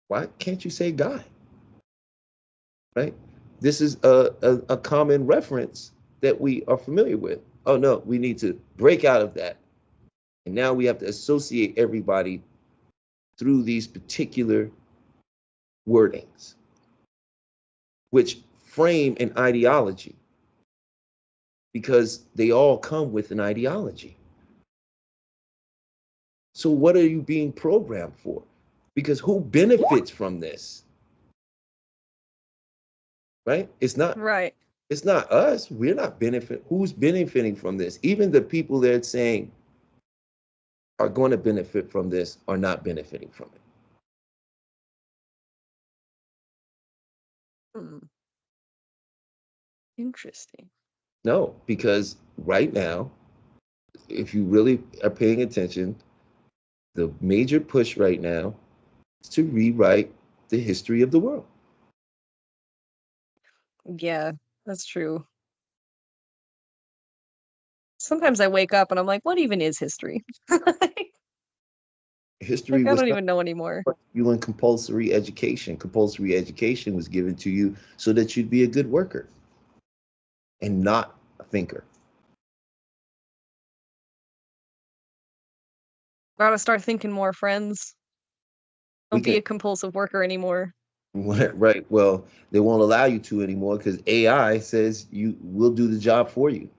Why can't you say God? Right? This is a common reference that we are familiar with. Oh no, we need to break out of that. And now we have to associate everybody through these particular wordings, which frame an ideology because they all come with an ideology. So what are you being programmed for? Because who benefits from this? Right? Right. It's not us. We're not benefit. Who's benefiting from this? Even the people that saying are going to benefit from this are not benefiting from it. Hmm. Interesting. No, because right now, if you really are paying attention, the major push right now is to rewrite the history of the world. Yeah, that's true. Sometimes I wake up and I'm like, what even is history? History Like, I was don't not even know anymore. you in compulsory education. Compulsory education was given to you so that you'd be a good worker and not a thinker. Gotta start thinking more, friends. We Don't be can a compulsive worker anymore. right. Well, they won't allow you to anymore because AI says you will do the job for you.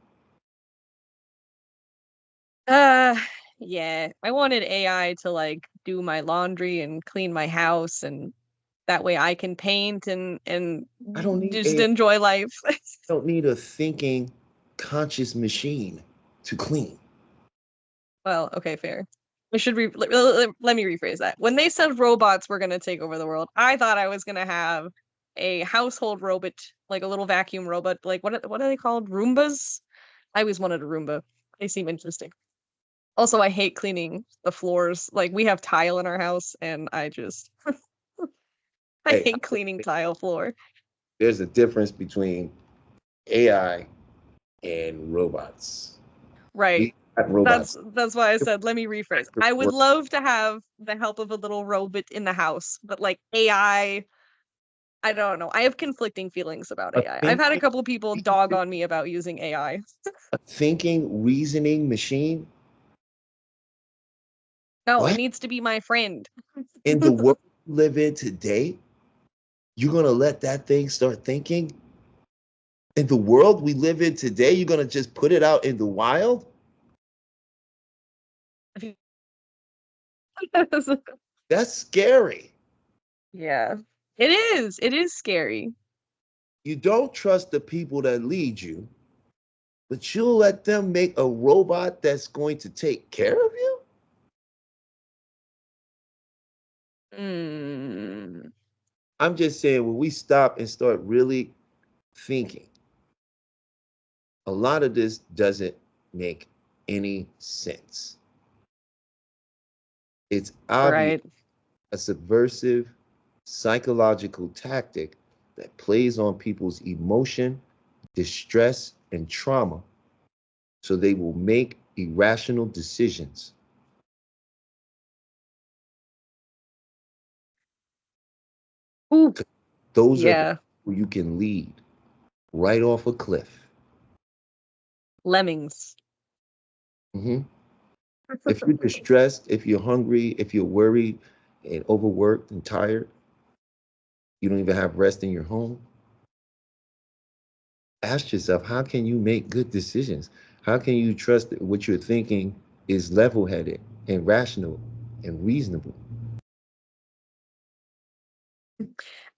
Uh, yeah. I wanted AI to like do my laundry and clean my house, and that way I can paint and I don't need just AI. enjoy life. Don't need a thinking, conscious machine to clean. Well, okay, fair. I should let me rephrase that. When they said robots were gonna take over the world, I thought I was gonna have a household robot, like a little vacuum robot. Like what are they called? Roombas? I always wanted a Roomba. They seem interesting. Also, I hate cleaning the floors. Like we have tile in our house, and I Hey, hate cleaning tile floor. there's a difference between AI and robots. Right. We got robots. That's why I said let me rephrase. I would love to have the help of a little robot in the house, but like I don't know. I have conflicting feelings about A AI. I've had a thinking, couple of people dog on me about using AI. a thinking, reasoning machine. No, it What? needs to be my friend. In the world we live in today, you're gonna let that thing start thinking? In the world we live in today, you're gonna just put it out in the wild? That's scary. Yeah. It is. It is scary. You don't trust the people that lead you, but you'll let them make a robot that's going to take care of you? Mm. I'm just saying, when we stop and start really thinking, a lot of this doesn't make any sense. It's obvious Right. a subversive psychological tactic that plays on people's emotion, distress, and trauma so they will make irrational decisions. Ooh. Those are the Yeah. people you can lead right off a cliff. Lemmings. Hmm. If you're distressed, if you're hungry, if you're worried and overworked and tired, you don't even have rest in your home, ask yourself, how can you make good decisions? How can you trust that what you're thinking is level headed and rational and reasonable?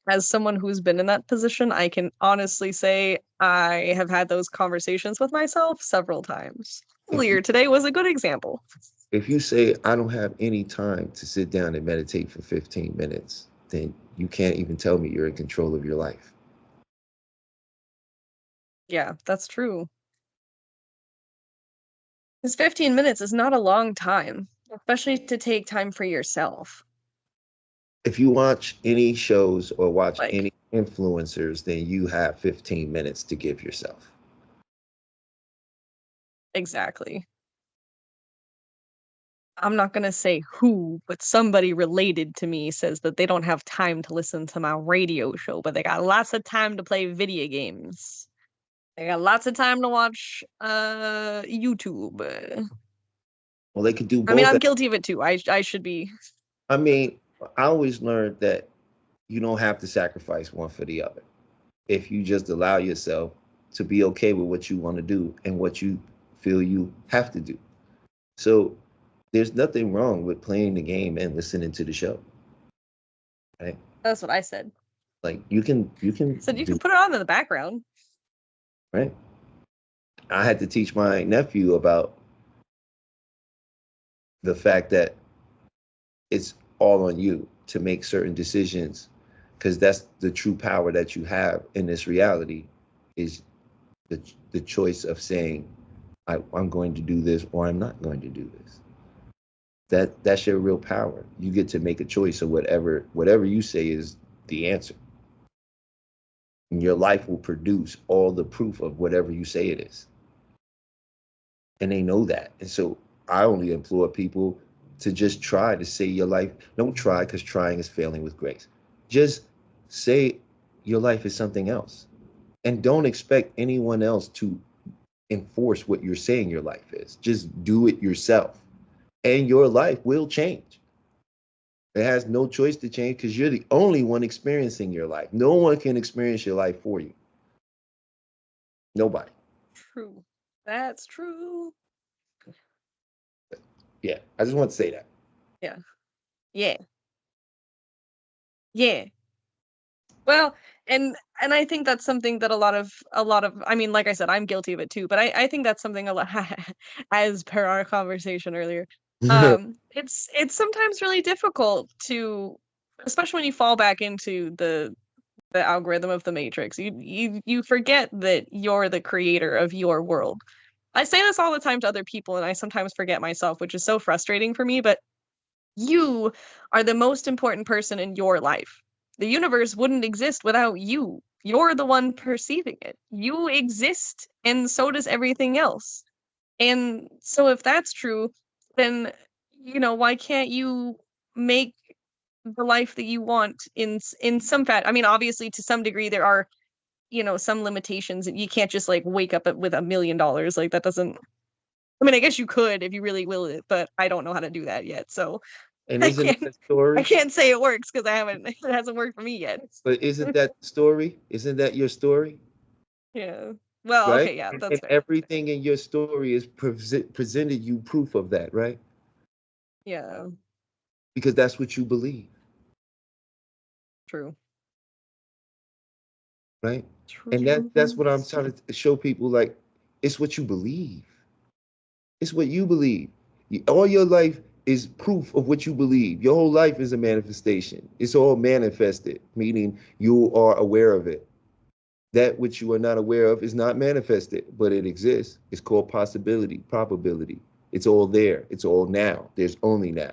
As someone who's been in that position, I can honestly say I have had those conversations with myself several times. If you Earlier today was a good example. if you say I don't have any time to sit down and meditate for 15 minutes, then you can't even tell me you're in control of your life. Yeah, that's true. Because 15 minutes is not a long time, especially to take time for yourself. If you watch any shows or watch Like, any influencers, then you have 15 minutes to give yourself. exactly. I'm not gonna say who, but somebody related to me says that they don't have time to listen to my radio show, but they got lots of time to play video games. They got lots of time to watch YouTube. Well, they could do I mean, both. I'm guilty of it too. I should be. I mean, I always learned that you don't have to sacrifice one for the other. If you just allow yourself to be okay with what you want to do and what you feel you have to do. So there's nothing wrong with playing the game and listening to the show. Right? That's what I said. Like you can Said you do can put it on in the background. right. I had to teach my nephew about the fact that it's all on you to make certain decisions because that's the true power that you have in this reality is the choice of saying I'm going to do this or I'm not going to do this. That's your real power. You get to make a choice of whatever you say is the answer. And your life will produce all the proof of whatever you say it is. And they know that. And so I only implore people to just try to say your life. Don't try because trying is failing with grace. Just say your life is something else. And don't expect anyone else to enforce what you're saying your life is. Just do it yourself. And your life will change. It has no choice to change because you're the only one experiencing your life. No one can experience your life for you. Nobody. True. That's true. Yeah, I just want to say that. Yeah. Yeah. Yeah. Well, and I think that's something that a lot of I mean, like I said, I'm guilty of it too, but I think that's something a lot as per our conversation earlier. It's sometimes really difficult to especially when you fall back into the algorithm of the matrix. You forget that you're the creator of your world. I say this all the time to other people and I sometimes forget myself, which is so frustrating for me, but you are the most important person in your life. The universe wouldn't exist without you. You're the one perceiving it. You exist, and so does everything else. And so, if that's true, then, why can't you make the life that you want in some fact? I mean, obviously, to some degree, there are, some limitations. You can't just like wake up with $1 million. Like that doesn't. I mean, I guess you could if you really will it, but I don't know how to do that yet. So And I isn't can't that I story? can't say it works because I haven't it hasn't worked for me yet. But isn't that the story? Isn't that your story? Yeah. Well, Right? okay, yeah, And that's fair. everything in your story is presented you proof of that, right? Yeah, Because that's what you believe, true. right? And that's True. what I'm trying to show people. Like, it's what you believe. It's what you believe. All your life is proof of what you believe. Your whole life is a manifestation. It's all manifested, meaning you are aware of it. That which you are not aware of is not manifested, but it exists. It's called possibility, probability. It's all there. It's all now. There's only now.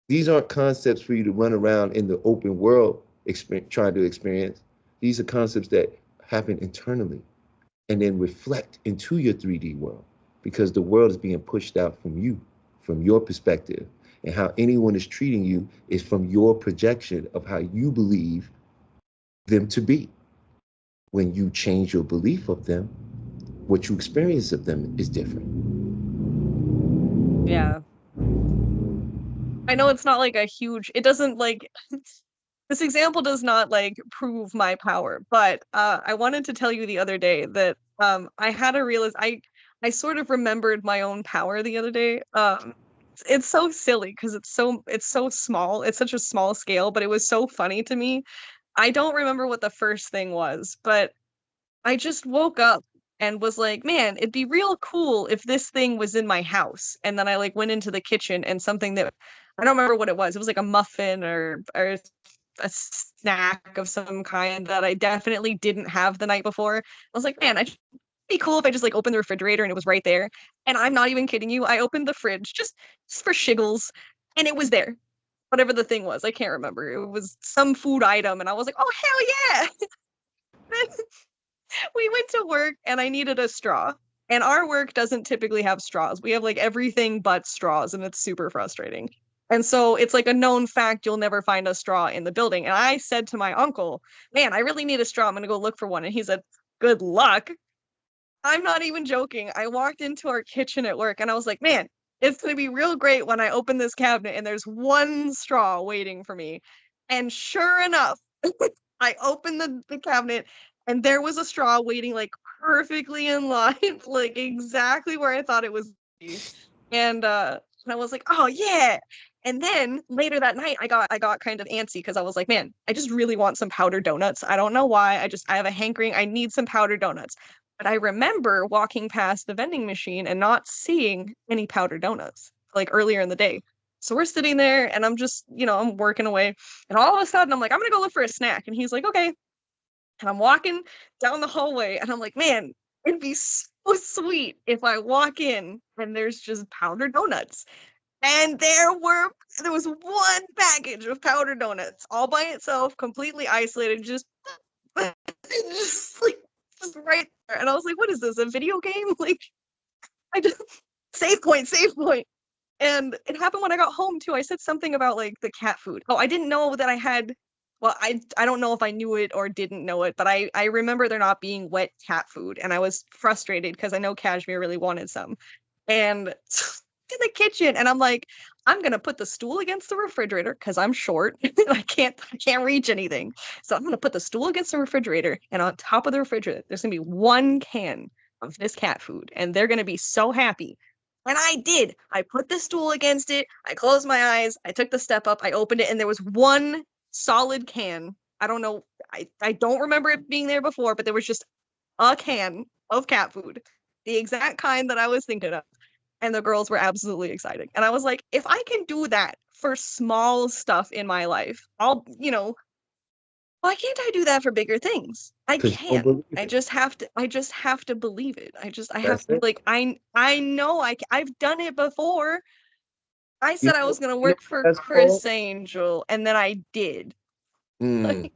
These aren't concepts for you to run around in the open world trying to experience. These are concepts that happen internally and then reflect into your 3D world because the world is being pushed out from you, from your perspective. And how anyone is treating you is from your projection of how you believe them to be. When you change your belief of them, what you experience of them is different. Yeah. I know it's not like a huge it doesn't like this example does not like prove my power, but I wanted to tell you the other day that I had a I sort of remembered my own power the other day. It's so silly because it's so small. It's such a small scale, but it was so funny to me. I don't remember what the first thing was, but I just woke up and was like, man, it'd be real cool if this thing was in my house. And then I like went into the kitchen and something that I don't remember what it was. It was like a muffin or a snack of some kind that I definitely didn't have the night before. I was like, man, it'd be cool if I just like opened the refrigerator and it was right there. And I'm not even kidding you. I opened the fridge just for shiggles and it was there. Whatever the thing was, I can't remember. It was some food item, and I was like, "Oh hell yeah!" We went to work and I needed a straw. And our work doesn't typically have straws. We have like everything but straws, and it's super frustrating. And so it's like a known fact you'll never find a straw in the building. And I said to my uncle, man, I really need a straw. I'm going to go look for one. And he said, good luck. I'm not even joking. I walked into our kitchen at work and I was like, man, it's going to be real great when I open this cabinet and there's one straw waiting for me. And sure enough, I opened the cabinet and there was a straw waiting like perfectly in line, like exactly where I thought it was. And I was like, oh yeah. And then later that night, I got kind of antsy because I was like, man, I just really want some powdered donuts. I don't know why. I have a hankering. I need some powdered donuts. But I remember walking past the vending machine and not seeing any powdered donuts like earlier in the day. So we're sitting there and I'm just, I'm working away. And all of a sudden I'm like, I'm gonna go look for a snack. And he's like, okay. And I'm walking down the hallway and I'm like, man, it'd be so sweet if I walk in and there's just powdered donuts. And there was one package of powdered donuts all by itself, completely isolated, just just like just right there. And I was like, what is this? A video game? Like I just save point, save point. And it happened when I got home too. I said something about like the cat food. Oh, I didn't know that I had well, I don't know if I knew it or didn't know it, but I remember there not being wet cat food and I was frustrated because I know Cashmere really wanted some. And in the kitchen and I'm like, I'm gonna put the stool against the refrigerator because I'm short and I can't reach anything. So I'm gonna put the stool against the refrigerator and on top of the refrigerator, there's gonna be one can of this cat food, and they're gonna be so happy. And I did. I put the stool against it, I closed my eyes, I took the step up, I opened it, and there was one solid can. I don't know, I don't remember it being there before, but there was just a can of cat food, the exact kind that I was thinking of. And the girls were absolutely excited. And I was like, if I can do that for small stuff in my life, why can't I do that for bigger things? I Because you don't can. believe I it. just have to believe it. I have That's to be it. like, I know I've done it before. I You said I know, was gonna you know work what for that's called? Chris Angel, and then I did. Mm. Like,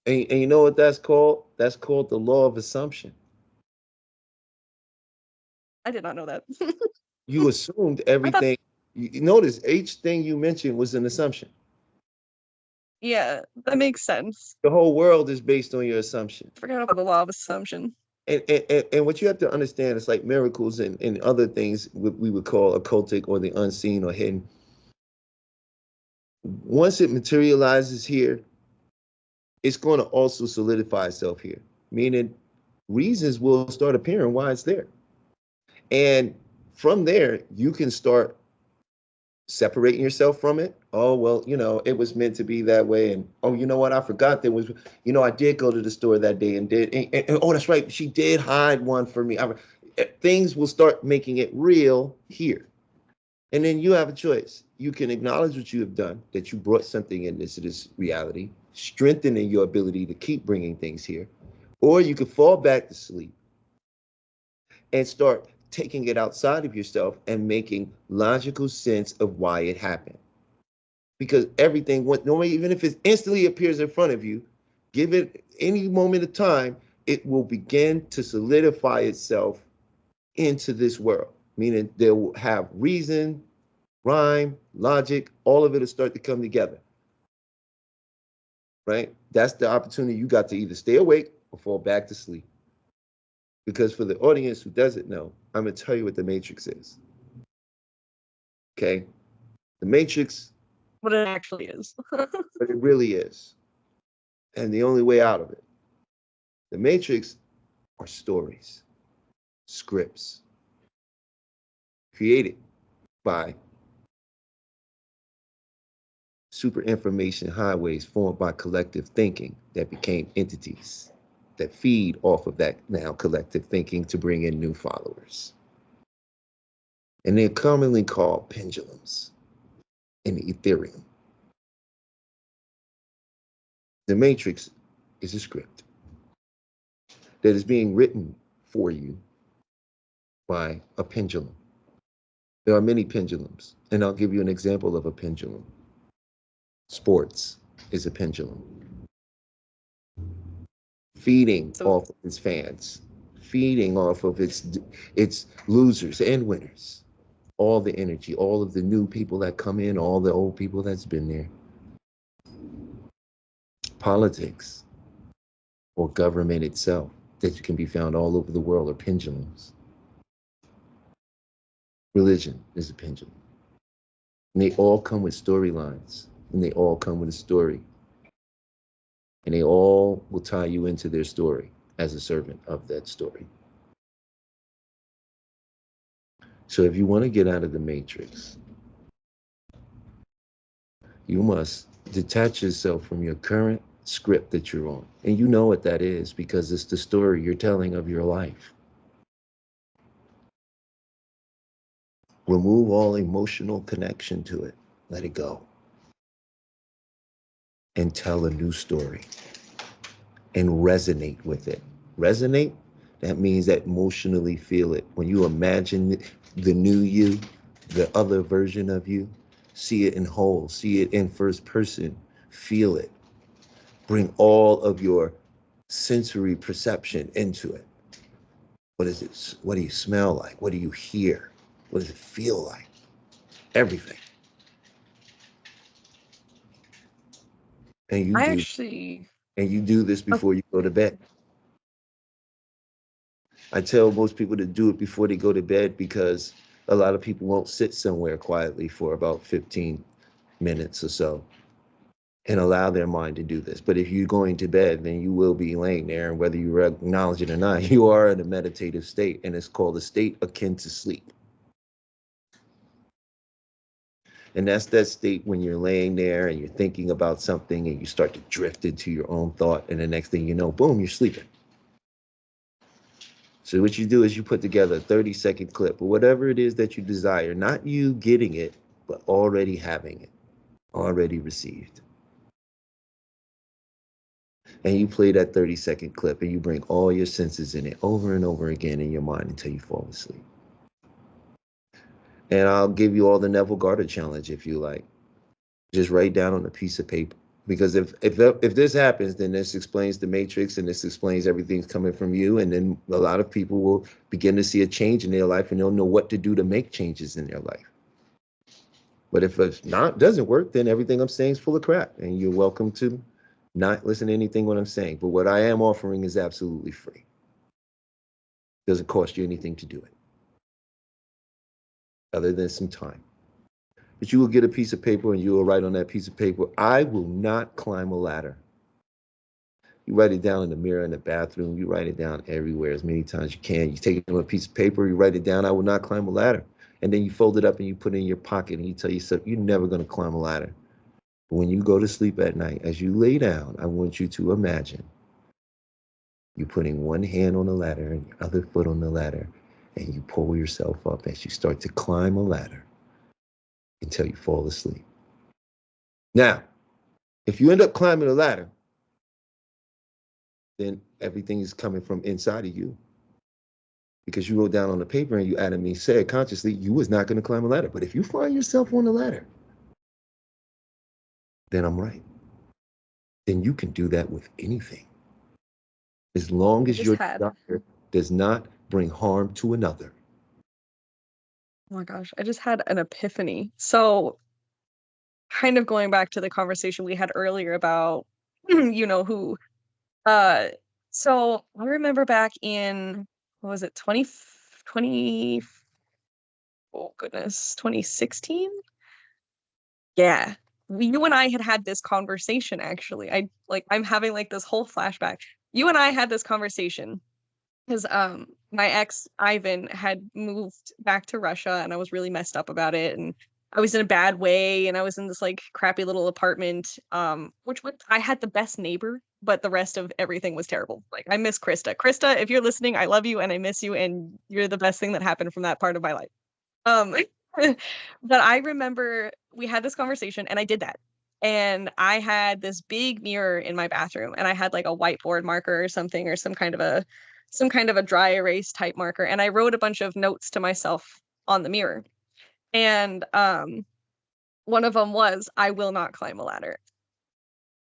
And you know what that's called? That's called the law of assumption. I did not know that. You assumed I thought, everything. You notice each thing you mentioned was an assumption. yeah, that makes sense. The whole world is based on your assumption. Forgot about the law of assumption. And what you have to understand is like miracles and other things we would call occultic or the unseen or hidden. Once it materializes here, it's going to also solidify itself here, meaning reasons will start appearing why it's there. And from there, you can start separating yourself from it. Oh, well, it was meant to be that way. And oh, you know what? I forgot there was, I did go to the store that day and did. And oh, that's right. She did hide one for me. Things will start making it real here. And then you have a choice. You can acknowledge what you have done, that you brought something into this reality, strengthening your ability to keep bringing things here. Or you can fall back to sleep and start taking it outside of yourself and making logical sense of why it happened. Because everything went normally, even if it instantly appears in front of you, give it any moment of time, it will begin to solidify itself into this world. Meaning they will have reason, rhyme, logic, all of it will start to come together. Right? That's the opportunity you got to either stay awake or fall back to sleep. Because for the audience who doesn't know, I'm going to tell you what the matrix is. Okay? The matrix, What it actually is. what it really is, and the only way out of it. The matrix are stories, scripts created by super information highways formed by collective thinking that became entities that feed off of that now collective thinking to bring in new followers. And they're commonly called pendulums in Ethereum. The matrix is a script that is being written for you by a pendulum. There are many pendulums, and I'll give you an example of a pendulum. Sports is a pendulum. Feeding So off its fans, feeding off of its losers and winners. All the energy, all of the new people that come in, all the old people that's been there. Politics or government itself that can be found all over the world are pendulums. Religion is a pendulum. And they all come with storylines, and they all come with a story. And they all will tie you into their story as a servant of that story. So if you want to get out of the matrix, you must detach yourself from your current script that you're on. And you know what that is because it's the story you're telling of your life. Remove all emotional connection to it. Let it go. And tell a new story. And resonate with it. Resonate, that means that emotionally feel it. When you imagine the new you, the other version of you, see it in whole, see it in first person, feel it. Bring all of your sensory perception into it. What is it? What do you smell like? What do you hear? What does it feel like? Everything. And you I do actually. and you do this Oh, before you go to bed. I tell most people to do it before they go to bed because a lot of people won't sit somewhere quietly for about 15 minutes or so and allow their mind to do this. But if you're going to bed, then you will be laying there, and whether you acknowledge it or not, you are in a meditative state, and it's called a state akin to sleep. And that's that state when you're laying there and you're thinking about something and you start to drift into your own thought, and the next thing you know, boom, you're sleeping. So what you do is you put together a 30-second clip or whatever it is that you desire, not you getting it, but already having it, already received. And you play that 30-second clip and you bring all your senses in it over and over again in your mind until you fall asleep. And I'll give you all the Neville Garter challenge if you like. Just write down on a piece of paper. Because if this happens, then this explains the matrix and this explains everything's coming from you. And then a lot of people will begin to see a change in their life and they'll know what to do to make changes in their life. But if it doesn't work, then everything I'm saying is full of crap. And you're welcome to not listen to anything what I'm saying. But what I am offering is absolutely free. Doesn't cost you anything to do it, other than some time. But you will get a piece of paper and you will write on that piece of paper, I will not climb a ladder. You write it down in the mirror in the bathroom. You write it down everywhere as many times as you can. You take it on a piece of paper, you write it down, I will not climb a ladder. And then you fold it up and you put it in your pocket and you tell yourself, you're never going to climb a ladder. But when you go to sleep at night, as you lay down, I want you to imagine you putting one hand on the ladder and your other foot on the ladder, and you pull yourself up as you start to climb a ladder until you fall asleep. Now, if you end up climbing a ladder, then everything is coming from inside of you. Because you wrote down on the paper and you adamantly said consciously you was not going to climb a ladder. But if you find yourself on the ladder, then I'm right. Then you can do that with anything. As long I as just your had. desire does not bring harm to another. Oh my gosh, I just had an epiphany. So, kind of going back to the conversation we had earlier about, who. Uh, so I remember back in, what was it, 2020, oh goodness, 2016? Yeah. You and I had this conversation actually. I'm having like this whole flashback. You and I had this conversation because my ex Ivan had moved back to Russia and I was really messed up about it, and I was in a bad way and I was in this like crappy little apartment I had the best neighbor, but the rest of everything was terrible. Like I miss Krista. Krista, if you're listening, I love you and I miss you and you're the best thing that happened from that part of my life. Um but I remember we had this conversation and I did that. And I had this big mirror in my bathroom and I had like a whiteboard marker or something, or some kind of a dry erase type marker, and I wrote a bunch of notes to myself on the mirror. And one of them was, I will not climb a ladder.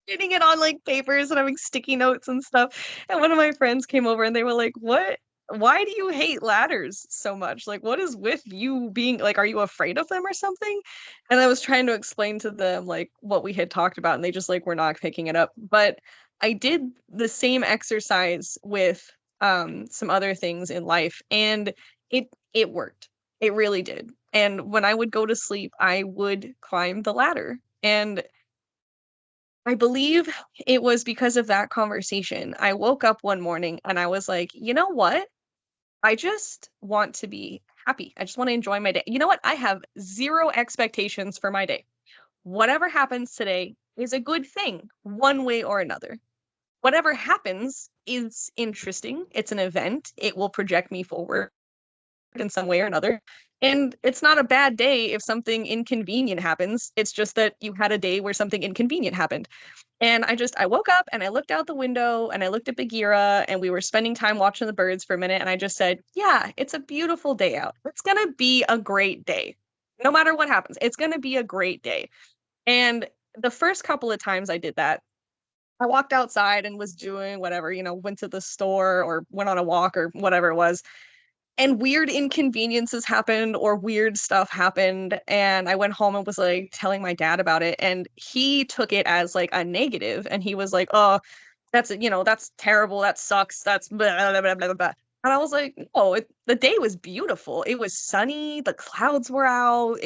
Getting it on like papers and having sticky notes and stuff. And one of my friends came over and they were like, "What? why do you hate ladders so much? Like, what is with you being like, are you afraid of them or something? And I was trying to explain to them like what we had talked about, and they just like were not picking it up. But I did the same exercise with some other things in life, and it worked. It really did. And when I would go to sleep, I would climb the ladder. And I believe it was because of that conversation. I woke up one morning and I was like, you know what? I just want to be happy. I just want to enjoy my day. You know what? I have zero expectations for my day. Whatever happens today is a good thing, one way or another. Whatever happens is interesting. It's an event. It will project me forward in some way or another. And it's not a bad day if something inconvenient happens. It's just that you had a day where something inconvenient happened. And I woke up and I looked out the window and I looked at Bagheera and we were spending time watching the birds for a minute. And I just said, yeah, it's a beautiful day out. It's going to be a great day. No matter what happens, it's going to be a great day. And the first couple of times I did that, I walked outside and was doing whatever, went to the store or went on a walk or whatever it was, and weird inconveniences happened or weird stuff happened, and I went home and was like telling my dad about it, and he took it as like a negative, and he was like, oh, that's terrible, that sucks, that's blah, blah, blah, blah, blah. And I was like, no, the day was beautiful. It was sunny, the clouds were out,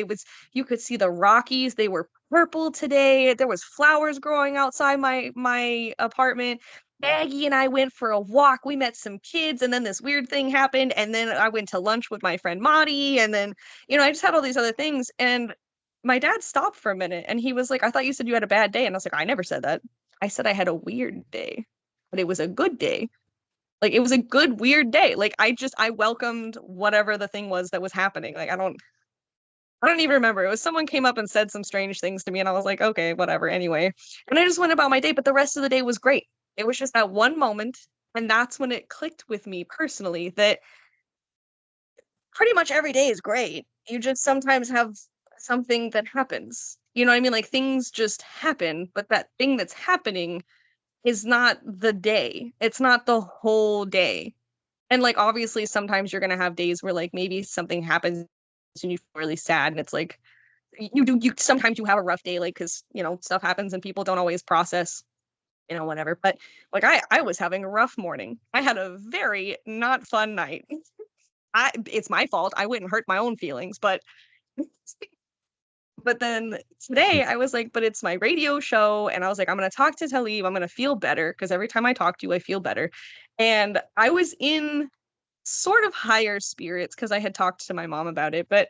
you could see the Rockies, they were purple today, there was flowers growing outside my apartment. Maggie and I went for a walk. We met some kids, and then this weird thing happened. And then I went to lunch with my friend Maudie. And then, I just had all these other things. And my dad stopped for a minute and he was like, I thought you said you had a bad day. And I was like, I never said that. I said I had a weird day, but it was a good day. Like, it was a good, weird day. Like, I welcomed whatever the thing was that was happening. Like, I don't even remember. It was someone came up and said some strange things to me, and I was like, okay, whatever, anyway. And I just went about my day, but the rest of the day was great. It was just that one moment, and that's when it clicked with me personally that pretty much every day is great. You just sometimes have something that happens. You know what I mean? Like things just happen, but that thing that's happening is not the day. It's not the whole day. And like obviously sometimes you're gonna have days where like maybe something happens and you feel really sad and it's like you sometimes you have a rough day like because stuff happens and people don't always process whatever. But like I was having a rough morning. I had a very not fun night. It's my fault. I wouldn't hurt my own feelings, but then today I was like, but it's my radio show, and I was like, I'm gonna talk to Talib. I'm gonna feel better because every time I talk to you, I feel better. And I was in sort of higher spirits because I had talked to my mom about it, but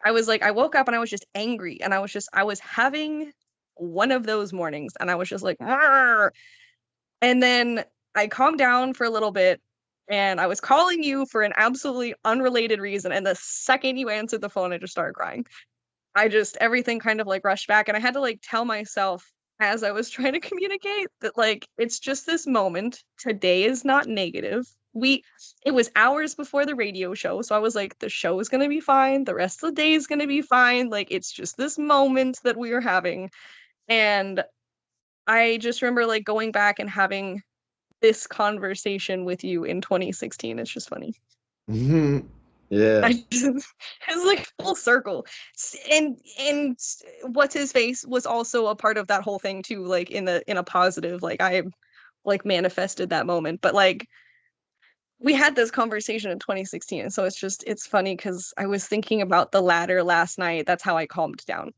I was like, I woke up and I was just angry, and I was having one of those mornings, and I was just like, "Arr!" And then I calmed down for a little bit, and I was calling you for an absolutely unrelated reason, and the second you answered the phone, I just started crying. Everything kind of like rushed back, and I had to like tell myself as I was trying to communicate that like it's just this moment. Today is not negative. It was hours before the radio show, so I was like, the show is gonna be fine, the rest of the day is gonna be fine. Like it's just this moment that we are having. And I just remember like going back and having this conversation with you in 2016. It's just funny. Yeah. It's like full circle. And what's his face was also a part of that whole thing too, like in a positive, like I like manifested that moment. But like we had this conversation in 2016, so it's funny because I was thinking about the ladder last night. That's how I calmed down.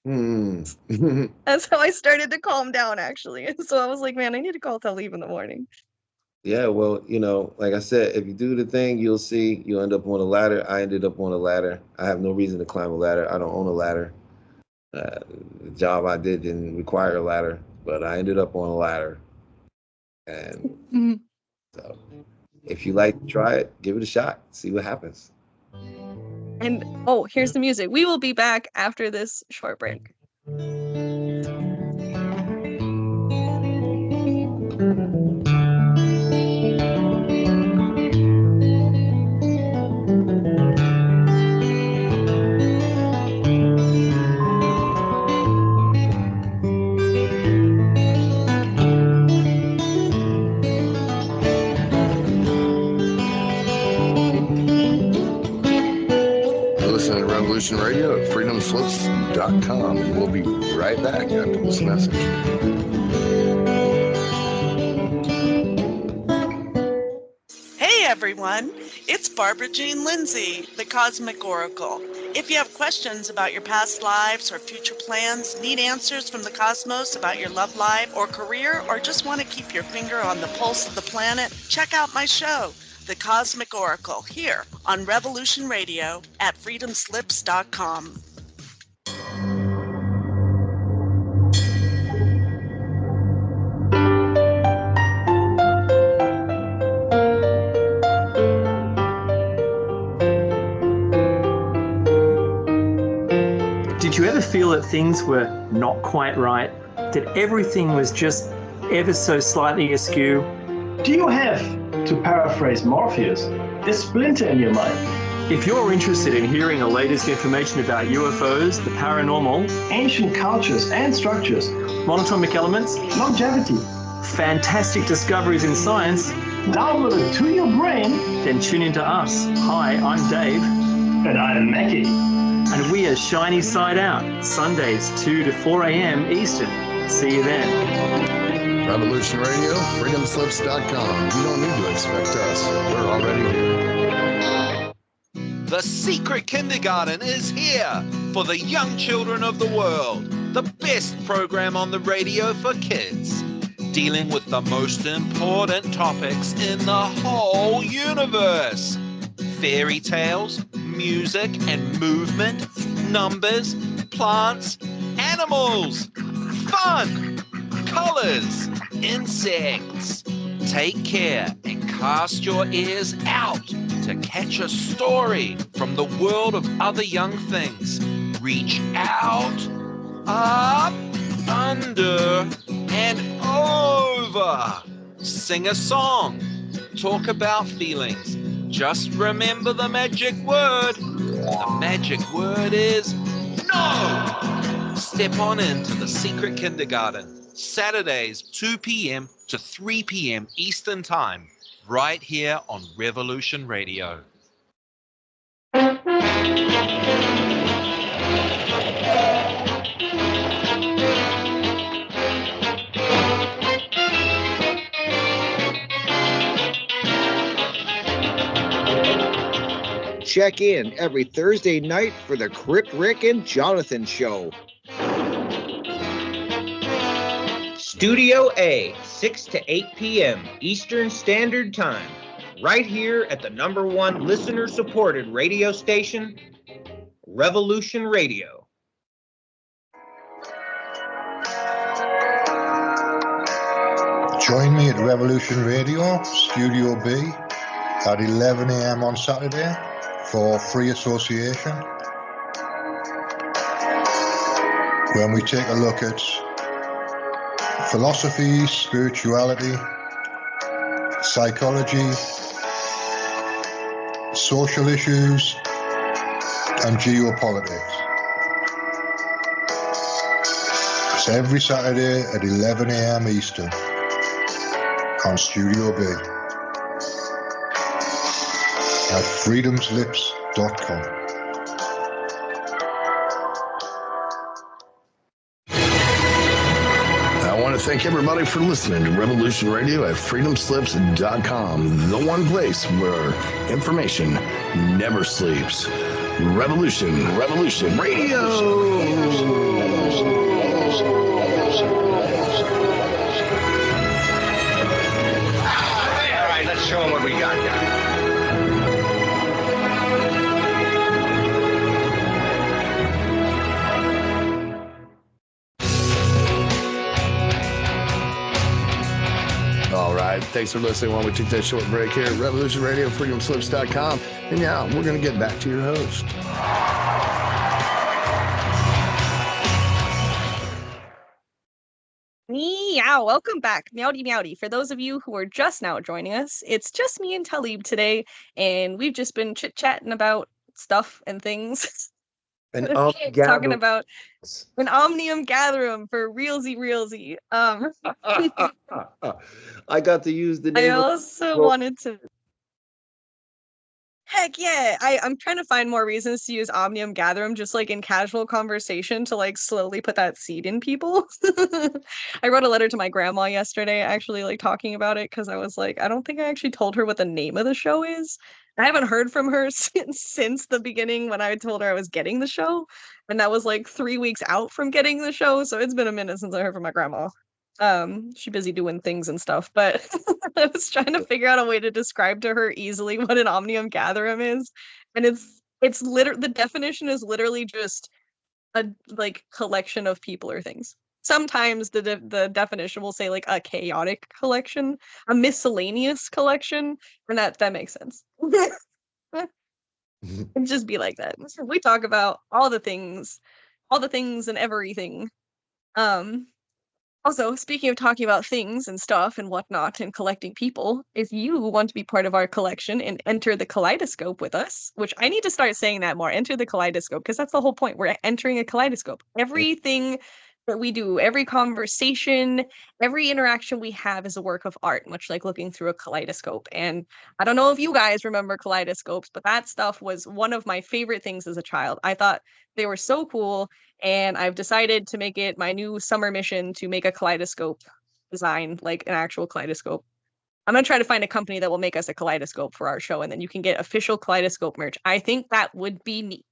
That's how I started to calm down actually. So I was like, man, I need to call Talib in the morning. Yeah, well, like I said, if you do the thing, you'll see you'll end up on a ladder. I ended up on a ladder. I have no reason to climb a ladder. I don't own a ladder. The job I did didn't require a ladder, but I ended up on a ladder. And so if you like to try it, give it a shot. See what happens. And oh, here's the music. We will be back after this short break. Revolution Radio at freedomslips.com. And we'll be right back after this message. Hey everyone, it's Barbara Jean Lindsay, the Cosmic Oracle. If you have questions about your past lives or future plans, need answers from the cosmos about your love life or career, or just want to keep your finger on the pulse of the planet, check out my show, The Cosmic Oracle, here on Revolution Radio at freedomslips.com. Did you ever feel that things were not quite right? That everything was just ever so slightly askew? Do you have, to paraphrase Morpheus, a splinter in your mind? If you're interested in hearing the latest information about UFOs, the paranormal, Ancient cultures and structures, monatomic elements, longevity, fantastic discoveries in science, downloaded to your brain, then tune into us. Hi, I'm Dave. and I'm Mackie. And we are Shiny Side Out, Sundays 2 to 4 a.m. Eastern. See you then. Revolution Radio, freedomslips.com. You don't need to expect us. We're already here. The Secret Kindergarten is here for the young children of the world. The best program on the radio for kids. Dealing with the most important topics in the whole universe. Fairy tales, music and movement, numbers, plants, animals, fun, colors, insects. Take care and cast your ears out to catch a story from the world of other young things. Reach out, up, under, and over. Sing a song. Talk about feelings. Just remember the magic word. The magic word is no. Step on into the Secret Kindergarten. Saturdays, 2 p.m. to 3 p.m. Eastern Time. Right here on Revolution Radio. Check in every Thursday night for the Crypt Rick and Jonathan Show. Studio A, 6 to 8 p.m. Eastern Standard Time, right here at the #1 listener-supported radio station, Revolution Radio. Join me at Revolution Radio, Studio B, at 11 a.m. on Saturday for Free Association, when we take a look at philosophy, spirituality, psychology, social issues, and geopolitics. It's every Saturday at 11 a.m. Eastern on Studio B at freedomslips.com. I want to thank everybody for listening to Revolution Radio at freedomslips.com, the one place where information never sleeps. Revolution Radio. All right, let's show them what we got here. All right, thanks for listening while we took that short break here at Revolution Radio, freedomslips.com. And yeah, we're going to get back to your host. Meow, welcome back, Meowdy Meowdy. For those of you who are just now joining us, it's just me and Talib today, and we've just been chit-chatting about stuff and things. And talking about an Omnium Gatherum for realsy. I got to use the I name. also wanted to. Heck yeah. I'm trying to find more reasons to use Omnium Gatherum just like in casual conversation to like slowly put that seed in people. I wrote a letter to my grandma yesterday actually like talking about it because I was like, I don't think I actually told her what the name of the show is. I haven't heard from her since the beginning when I told her I was getting the show. And that was like 3 weeks out from getting the show. So it's been a minute since I heard from my grandma. She's busy doing things and stuff, but I was trying to figure out a way to describe to her easily what an Omnium Gatherum is, and it's literally the definition is literally just a like collection of people or things. Sometimes the definition will say like a chaotic collection, a miscellaneous collection, and that makes sense. And just be like that. We talk about all the things and everything. Um, Also, speaking of talking about things and stuff and whatnot and collecting people, if you want to be part of our collection and enter the Kaleidoscope with us, which I need to start saying that more, enter the Kaleidoscope, because that's the whole point. We're entering a kaleidoscope. Everything that we do, every conversation, every interaction we have is a work of art, much like looking through a kaleidoscope. And I don't know if you guys remember kaleidoscopes, but that stuff was one of my favorite things as a child. I thought they were so cool, and I've decided to make it my new summer mission to make a kaleidoscope design, like an actual kaleidoscope. I'm gonna try to find a company that will make us a kaleidoscope for our show, and then you can get official kaleidoscope merch. I think that would be neat.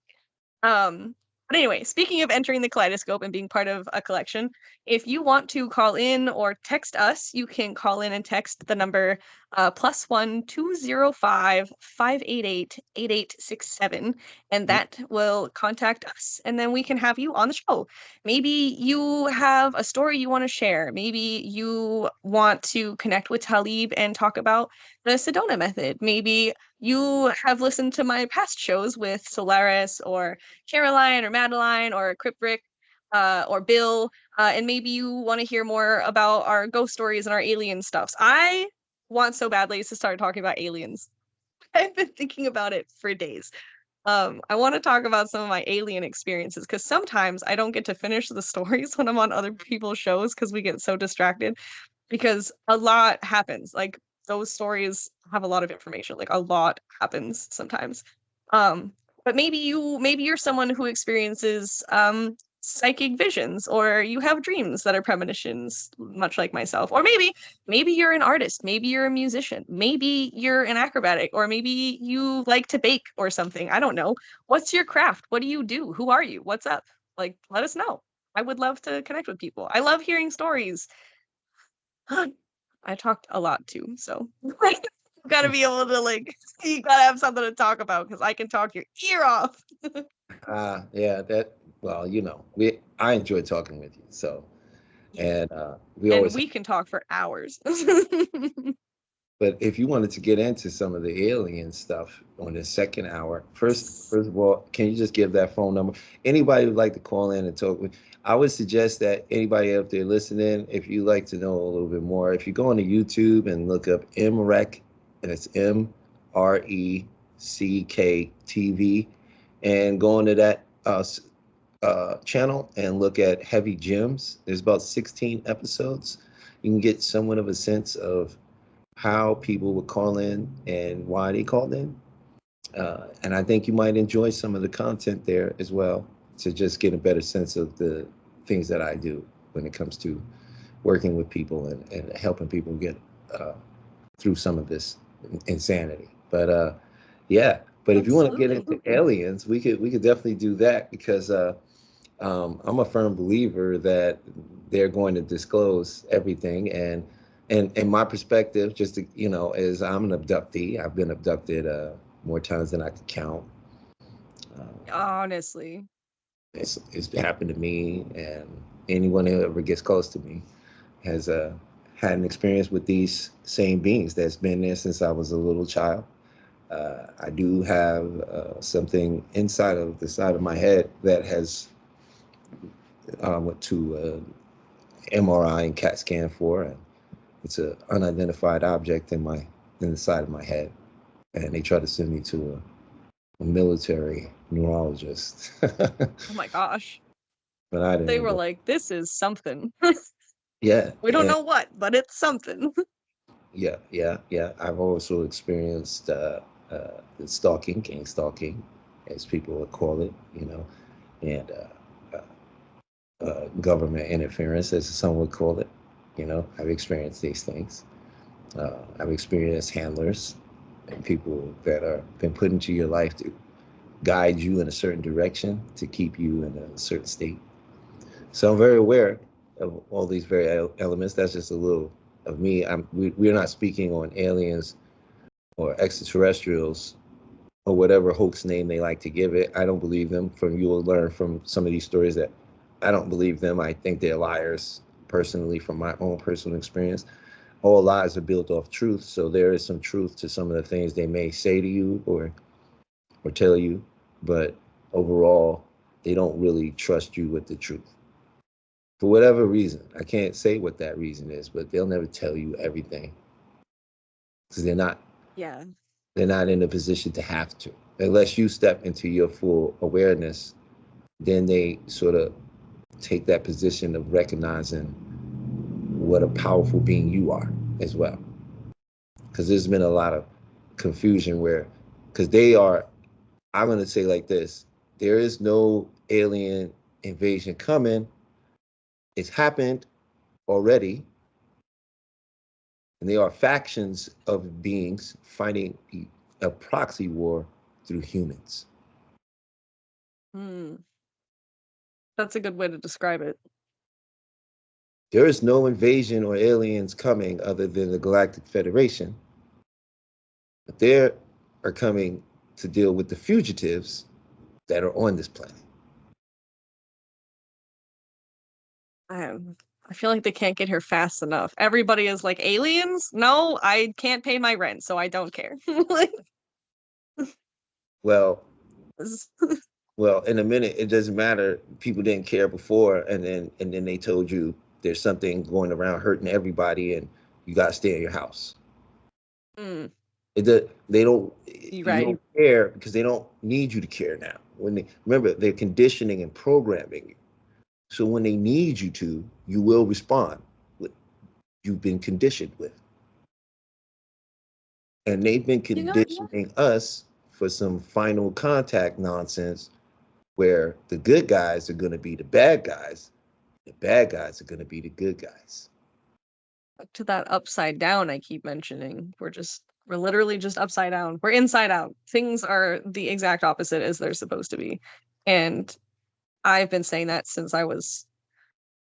Um, but anyway, speaking of entering the kaleidoscope and being part of a collection, if you want to call in or text us, you can call in and text the number +1 205 588 8867, and that will contact us, and then we can have you on the show. Maybe you have a story you want to share. Maybe you want to connect with Talib and talk about the Sedona method. Maybe you have listened to my past shows with Solaris or Caroline or Madeline or Criprick or Bill, and maybe you want to hear more about our ghost stories and our alien stuffs. I want so badly to start talking about aliens. I've been thinking about it for days. I want to talk about some of my alien experiences because sometimes I don't get to finish the stories when I'm on other people's shows because we get so distracted because a lot happens. Like those stories have a lot of information. Like a lot happens sometimes. But maybe you're someone who experiences psychic visions, or you have dreams that are premonitions, much like myself. Or maybe you're an artist, maybe you're a musician, maybe you're an acrobatic, or maybe you like to bake or something. I don't know. What's your craft? What do you do? Who are you? What's up? Like, let us know. I would love to connect with people. I love hearing stories. I talked a lot too, so like, you gotta be able to you gotta have something to talk about because I can talk your ear off. Yeah, well, I enjoy talking with you. So, and we And always, we can talk for hours. but if you wanted to get into some of the alien stuff on the second hour, first of all, can you just give that phone number? Anybody would like to call in and talk with, I would suggest that anybody up there listening, if you like to know a little bit more, if you go on to YouTube and look up MREC, and it's MRECK TV, and go into that channel and look at Heavy Gems. There's about 16 episodes. You can get somewhat of a sense of how people would call in and why they called in. And I think you might enjoy some of the content there as well, to just get a better sense of the things that I do when it comes to working with people and helping people get through some of this insanity. But yeah, but if you want to get into aliens, we could definitely do that, because I'm a firm believer that they're going to disclose everything. And my perspective, just to, is I'm an abductee. I've been abducted more times than I could count. Honestly, it's happened to me, and anyone who ever gets close to me has had an experience with these same beings that's been there since I was a little child. I do have something inside of the side of my head that has went to MRI and CAT scan for, and it's an unidentified object in the side of my head, and they tried to send me to a military neurologist. oh my gosh. But I didn't. They were like, this is something. Yeah. We don't know what, but it's something. Yeah. I've also experienced the stalking, gang stalking, as people would call it, and government interference, as some would call it. I've experienced these things. I've experienced handlers and people that are been put into your life to guide you in a certain direction to keep you in a certain state. So I'm very aware of all these very elements. That's just a little of me. We're not speaking on aliens or extraterrestrials or whatever hoax name they like to give it. I don't believe them. You will learn from some of these stories that I don't believe them. I think they're liars, personally, from my own personal experience. All lies are built off truth, so there is some truth to some of the things they may say to you or tell you, but overall, they don't really trust you with the truth. For whatever reason, I can't say what that reason is, but they'll never tell you everything because Yeah. they're not in a position to have to. Unless you step into your full awareness, then they sort of take that position of recognizing what a powerful being you are as well. Because there's been a lot of confusion because I'm going to say like this, there is no alien invasion coming. It's happened already. And they are factions of beings fighting a proxy war through humans. That's a good way to describe it. There is no invasion or aliens coming other than the Galactic Federation. But they are coming to deal with the fugitives that are on this planet. I feel like they can't get here fast enough. Everybody is like, aliens? No, I can't pay my rent, so I don't care. Well, in a minute, it doesn't matter. People didn't care before, and then they told you there's something going around hurting everybody, and you got to stay in your house. They don't. You don't care because they don't need you to care now. Remember, they're conditioning and programming you. So when they need you to, you will respond with you've been conditioned with. And they've been conditioning us for some final contact nonsense where the good guys are going to be the bad guys. The bad guys are going to be the good guys. To that upside down I keep mentioning. We're literally just upside down. We're inside out. Things are the exact opposite as they're supposed to be. And I've been saying that since I don't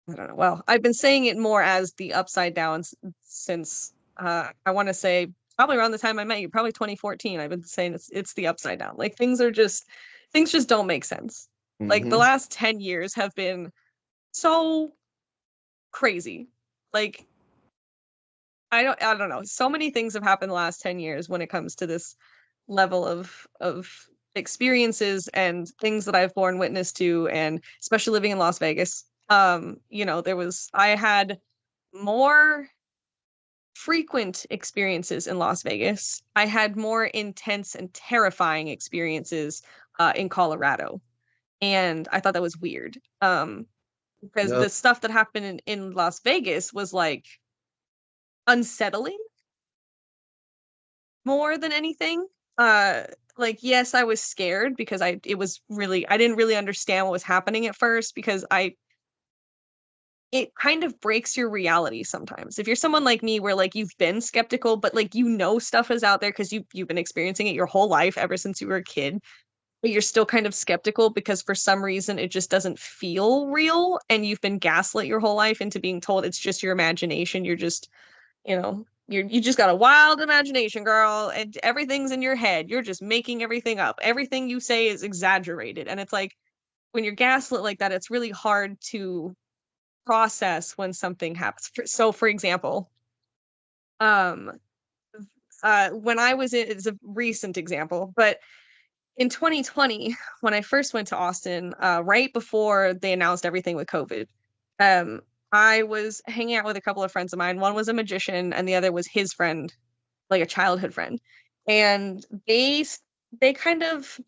know. Well, I've been saying it more as the upside down since I want to say probably around the time I met you, probably 2014. I've been saying it's the upside down. Like things just don't make sense. Like the last 10 years have been so crazy. Like I don't know. So many things have happened the last 10 years when it comes to this level of experiences and things that I've borne witness to, and especially living in Las Vegas. I had more frequent experiences in Las Vegas. I had more intense and terrifying experiences in Colorado. And I thought that was weird. Because the stuff that happened in Las Vegas was like unsettling more than anything. Like, yes, I was scared because I didn't really understand what was happening at first because it kind of breaks your reality sometimes. If you're someone like me where like you've been skeptical, but like stuff is out there because you've been experiencing it your whole life ever since you were a kid, but you're still kind of skeptical because for some reason it just doesn't feel real and you've been gaslit your whole life into being told it's just your imagination. You're just, you just got a wild imagination, girl, and everything's in your head. You're just making everything up. Everything you say is exaggerated. And it's like when you're gaslit like that, it's really hard to process when something happens. So for example, when it's a recent example, but in 2020, when I first went to Austin, right before they announced everything with COVID, I was hanging out with a couple of friends of mine. One was a magician and the other was his friend, like a childhood friend. And they kind of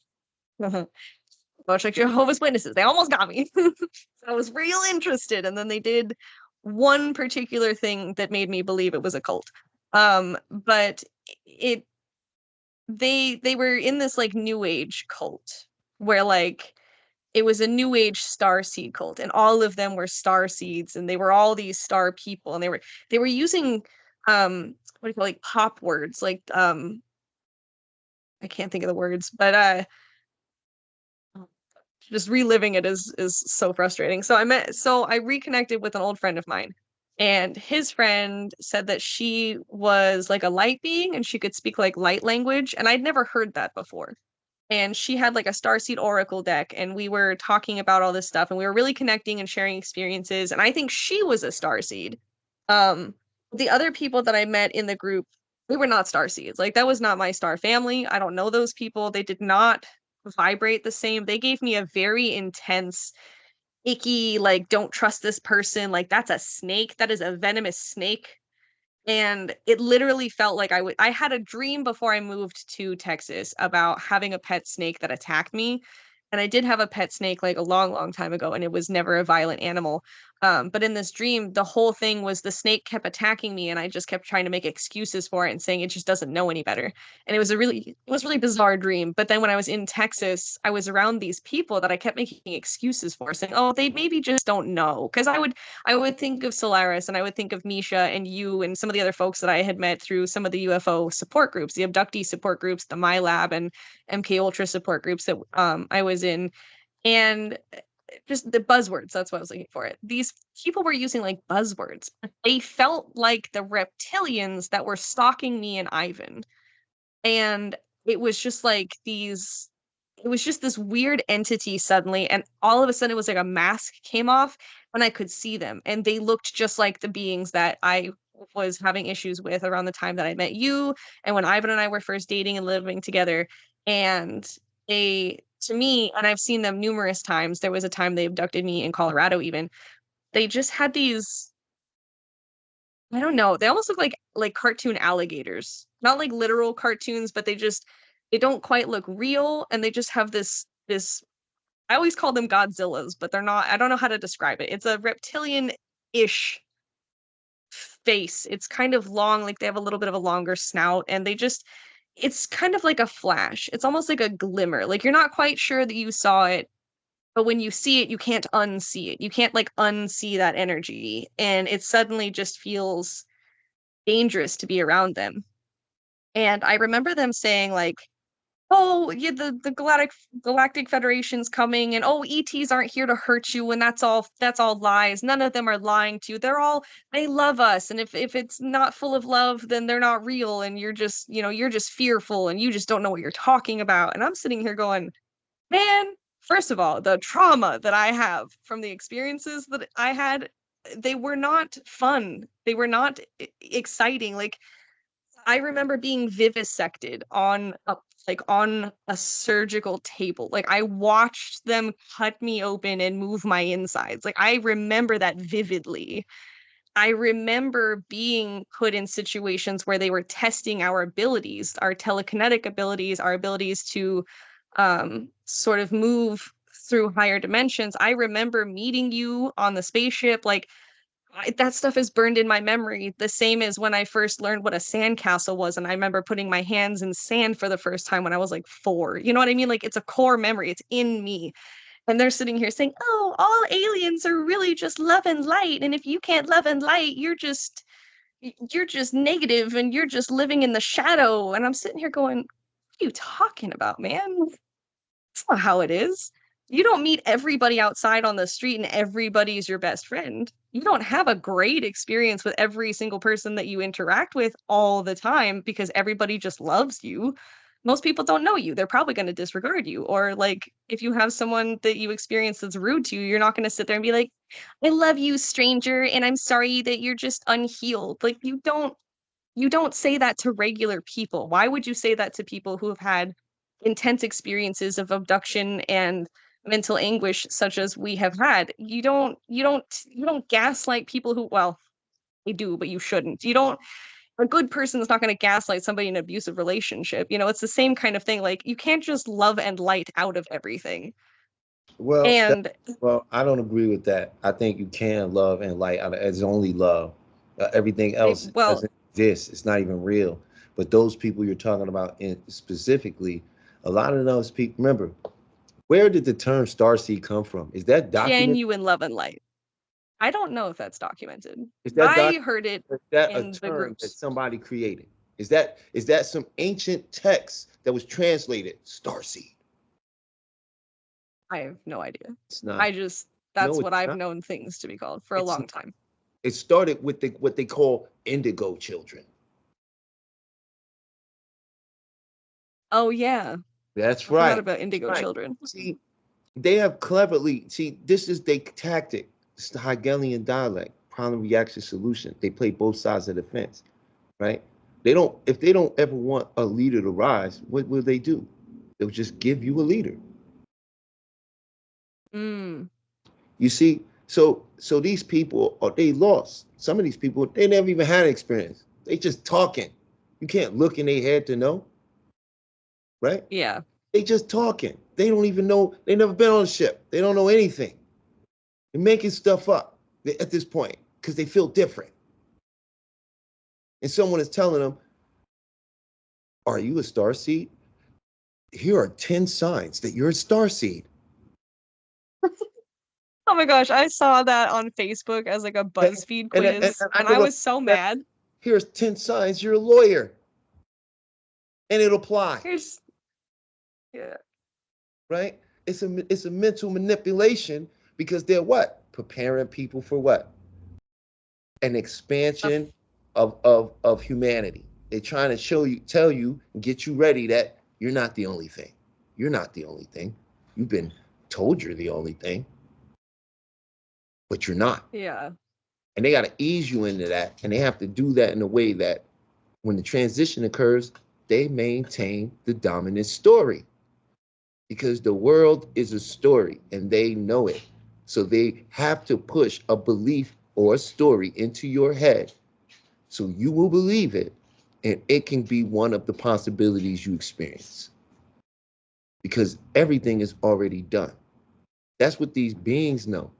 much like Jehovah's Witnesses. They almost got me. So I was real interested. And then they did one particular thing that made me believe it was a cult. But it they were in this like new age cult where like it was a new age star seed cult, and all of them were star seeds, and they were all these star people, and they were using what do you call, like, pop words, like I can't think of the words, but just reliving it is so frustrating. So I reconnected with an old friend of mine, and his friend said that she was like a light being and she could speak like light language, and I'd never heard that before. And she had like a starseed oracle deck, and we were talking about all this stuff, and we were really connecting and sharing experiences, and I think she was a starseed. The other people that I met in the group, they were not starseeds. Like, that was not my star family. I don't know those people. They did not vibrate the same. They gave me a very intense, icky, like, don't trust this person, like, that's a snake, that is a venomous snake. And it literally felt like I had a dream before I moved to Texas about having a pet snake that attacked me. And I did have a pet snake like a long, long time ago, and it was never a violent animal. But in this dream, the whole thing was the snake kept attacking me, and I just kept trying to make excuses for it and saying it just doesn't know any better. And it was really bizarre dream. But then when I was in Texas, I was around these people that I kept making excuses for, saying, "Oh, they maybe just don't know." Because I would think of Solaris, and I would think of Misha and you and some of the other folks that I had met through some of the UFO support groups, the abductee support groups, the MyLab and MK Ultra support groups that I was in. And just the buzzwords, that's what I was looking for. These people were using like buzzwords. They felt like the reptilians that were stalking me and Ivan. And it was just like it was just this weird entity suddenly, and all of a sudden it was like a mask came off and I could see them, and they looked just like the beings that I was having issues with around the time that I met you and when Ivan and I were first dating and living together. And they, to me, and I've seen them numerous times, there was a time they abducted me in Colorado even, they just had these, I don't know. They almost look like cartoon alligators. Not like literal cartoons, but they don't quite look real, and they just have this I always call them Godzillas, but they're not. I don't know how to describe it. It's a reptilian-ish face. It's kind of long, like they have a little bit of a longer snout, and it's kind of like a flash. It's almost like a glimmer. Like, you're not quite sure that you saw it, but when you see it, you can't unsee it. You can't like unsee that energy, and it suddenly just feels dangerous to be around them. And I remember them saying like, "Oh, yeah, the Galactic Federation's coming, and oh, ETs aren't here to hurt you, and that's all lies. None of them are lying to you. They love us, and if it's not full of love, then they're not real, and you're just, you're just fearful, and you just don't know what you're talking about." And I'm sitting here going, man, first of all, the trauma that I have from the experiences that I had, they were not fun. They were not exciting. Like, I remember being vivisected on a surgical table. Like, I watched them cut me open and move my insides. Like, I remember that vividly. I remember being put in situations where they were testing our abilities, our telekinetic abilities, our abilities to sort of move through higher dimensions. I remember meeting you on the spaceship. Like, that stuff is burned in my memory, the same as when I first learned what a sandcastle was, and I remember putting my hands in sand for the first time when I was like 4. You know what I mean? Like, it's a core memory. It's in me. And they're sitting here saying, "Oh, all aliens are really just love and light, and if you can't love and light, you're just negative, and you're just living in the shadow." And I'm sitting here going, "What are you talking about, man? That's not how it is. You don't meet everybody outside on the street and everybody's your best friend. You don't have a great experience with every single person that you interact with all the time because everybody just loves you. Most people don't know you. They're probably going to disregard you. Or, like, if you have someone that you experience that's rude to you, you're not going to sit there and be like, 'I love you, stranger, and I'm sorry that you're just unhealed.' Like, you don't say that to regular people. Why would you say that to people who have had intense experiences of abduction and mental anguish such as we have had? You don't gaslight people who, well, they do, but you shouldn't. You don't A good person is not going to gaslight somebody in an abusive relationship. It's the same kind of thing. Like, you can't just love and light out of everything. Well, And I don't agree with that. I think you can love and light out as only love. Everything else well, doesn't exist. It's not even real. But those people you're talking about specifically, a lot of those people, remember, where did the term starseed come from? Is that documented? Genuine love and light. I don't know if that's documented. Is that I heard it is that a in the term that groups. somebody created? Is that some ancient text that was translated starseed? I have no idea. It's not. That's No, what it's I've not. known things to be called for a It's long time. It started with what they call indigo children. Oh yeah. That's I forgot right. about indigo Right. children. See, they have cleverly, this is their tactic. It's the Hegelian dialect, problem, reaction, solution. They play both sides of the fence, right? If they don't ever want a leader to rise, what will they do? They'll just give you a leader. Mm. You see, so these people they lost. Some of these people, they never even had experience. They just talking. You can't look in their head to know, right? Yeah. They just talking. They don't even know. They never been on a ship. They don't know anything. They're making stuff up at this point because they feel different. And someone is telling them, "Are you a starseed? Here are 10 signs that you're a starseed." Oh my gosh, I saw that on Facebook as like a BuzzFeed quiz, and I was so mad. Here's 10 signs you're a lawyer, and it'll apply. Yeah. Right? It's a mental manipulation because they're what? Preparing people for what? An expansion of humanity. They're trying to tell you, and get you ready that you're not the only thing. You're not the only thing. You've been told you're the only thing, but you're not. Yeah. And they got to ease you into that, and they have to do that in a way that when the transition occurs, they maintain the dominant story. Because the world is a story and they know it. So they have to push a belief or a story into your head so you will believe it, and it can be one of the possibilities you experience. Because everything is already done. That's what these beings know.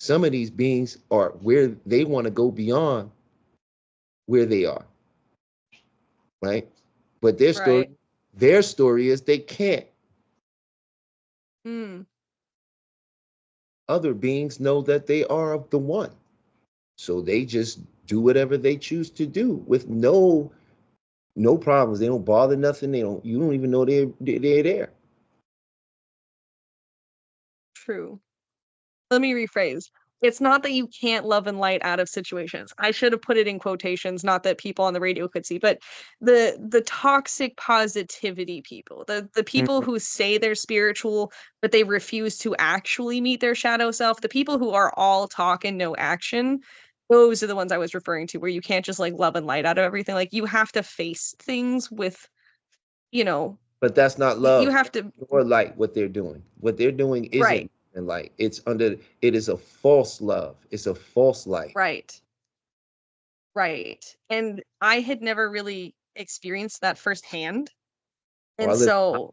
Some of these beings are where they want to go beyond where they are. Right? But their story is they can't. Other beings know that they are of the one. So they just do whatever they choose to do with no problems. They don't bother nothing. You don't even know they're there. True. Let me rephrase. It's not that you can't love and light out of situations. I should have put it in quotations, not that people on the radio could see, but the toxic positivity people, the people who say they're spiritual, but they refuse to actually meet their shadow self, the people who are all talk and no action, those are the ones I was referring to, where you can't just like love and light out of everything. Like you have to face things with, But that's not love. You have to or light. What they're doing. What they're doing isn't right. light. It is a false love. It's a false light. Right. Right. And I had never really experienced that firsthand. And so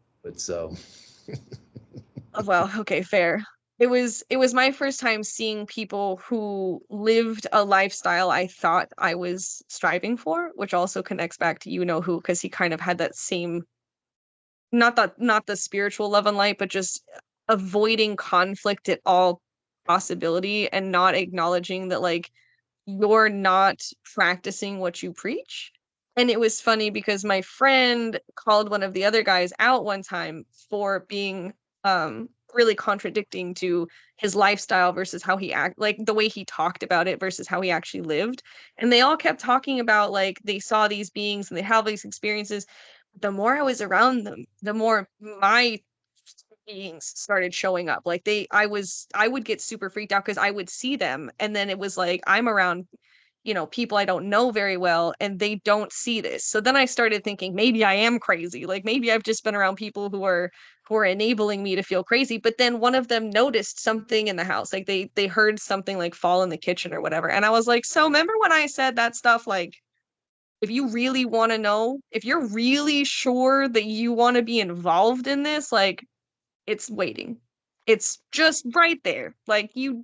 well, okay, fair. It was my first time seeing people who lived a lifestyle I thought I was striving for, which also connects back to who, because he kind of had that same not the spiritual love and light, but just avoiding conflict at all possibility and not acknowledging that like you're not practicing what you preach. And it was funny because my friend called one of the other guys out one time for being really contradicting to his lifestyle versus how he like the way he talked about it versus how he actually lived. And they all kept talking about like they saw these beings and they have these experiences. The more I was around them, the more my beings started showing up. Like I would get super freaked out because I would see them and then it was like I'm around people I don't know very well and they don't see this. So then I started thinking maybe I am crazy. Like maybe I've just been around people who are enabling me to feel crazy. But then one of them noticed something in the house. Like they heard something like fall in the kitchen or whatever. And I was like, so remember when I said that stuff? Like if you really want to know, if you're really sure that you want to be involved in this, like it's waiting. It's just right there. Like you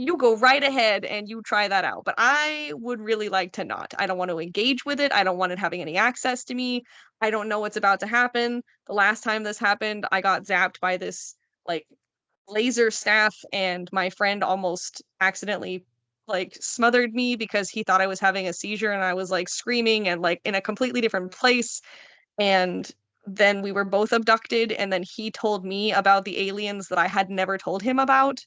you go right ahead and you try that out. But I would really like to not. I don't want to engage with it. I don't want it having any access to me. I don't know what's about to happen. The last time this happened, I got zapped by this like laser staff, and my friend almost accidentally like smothered me because he thought I was having a seizure, and I was like screaming and like in a completely different place. And then we were both abducted, and then he told me about the aliens that I had never told him about.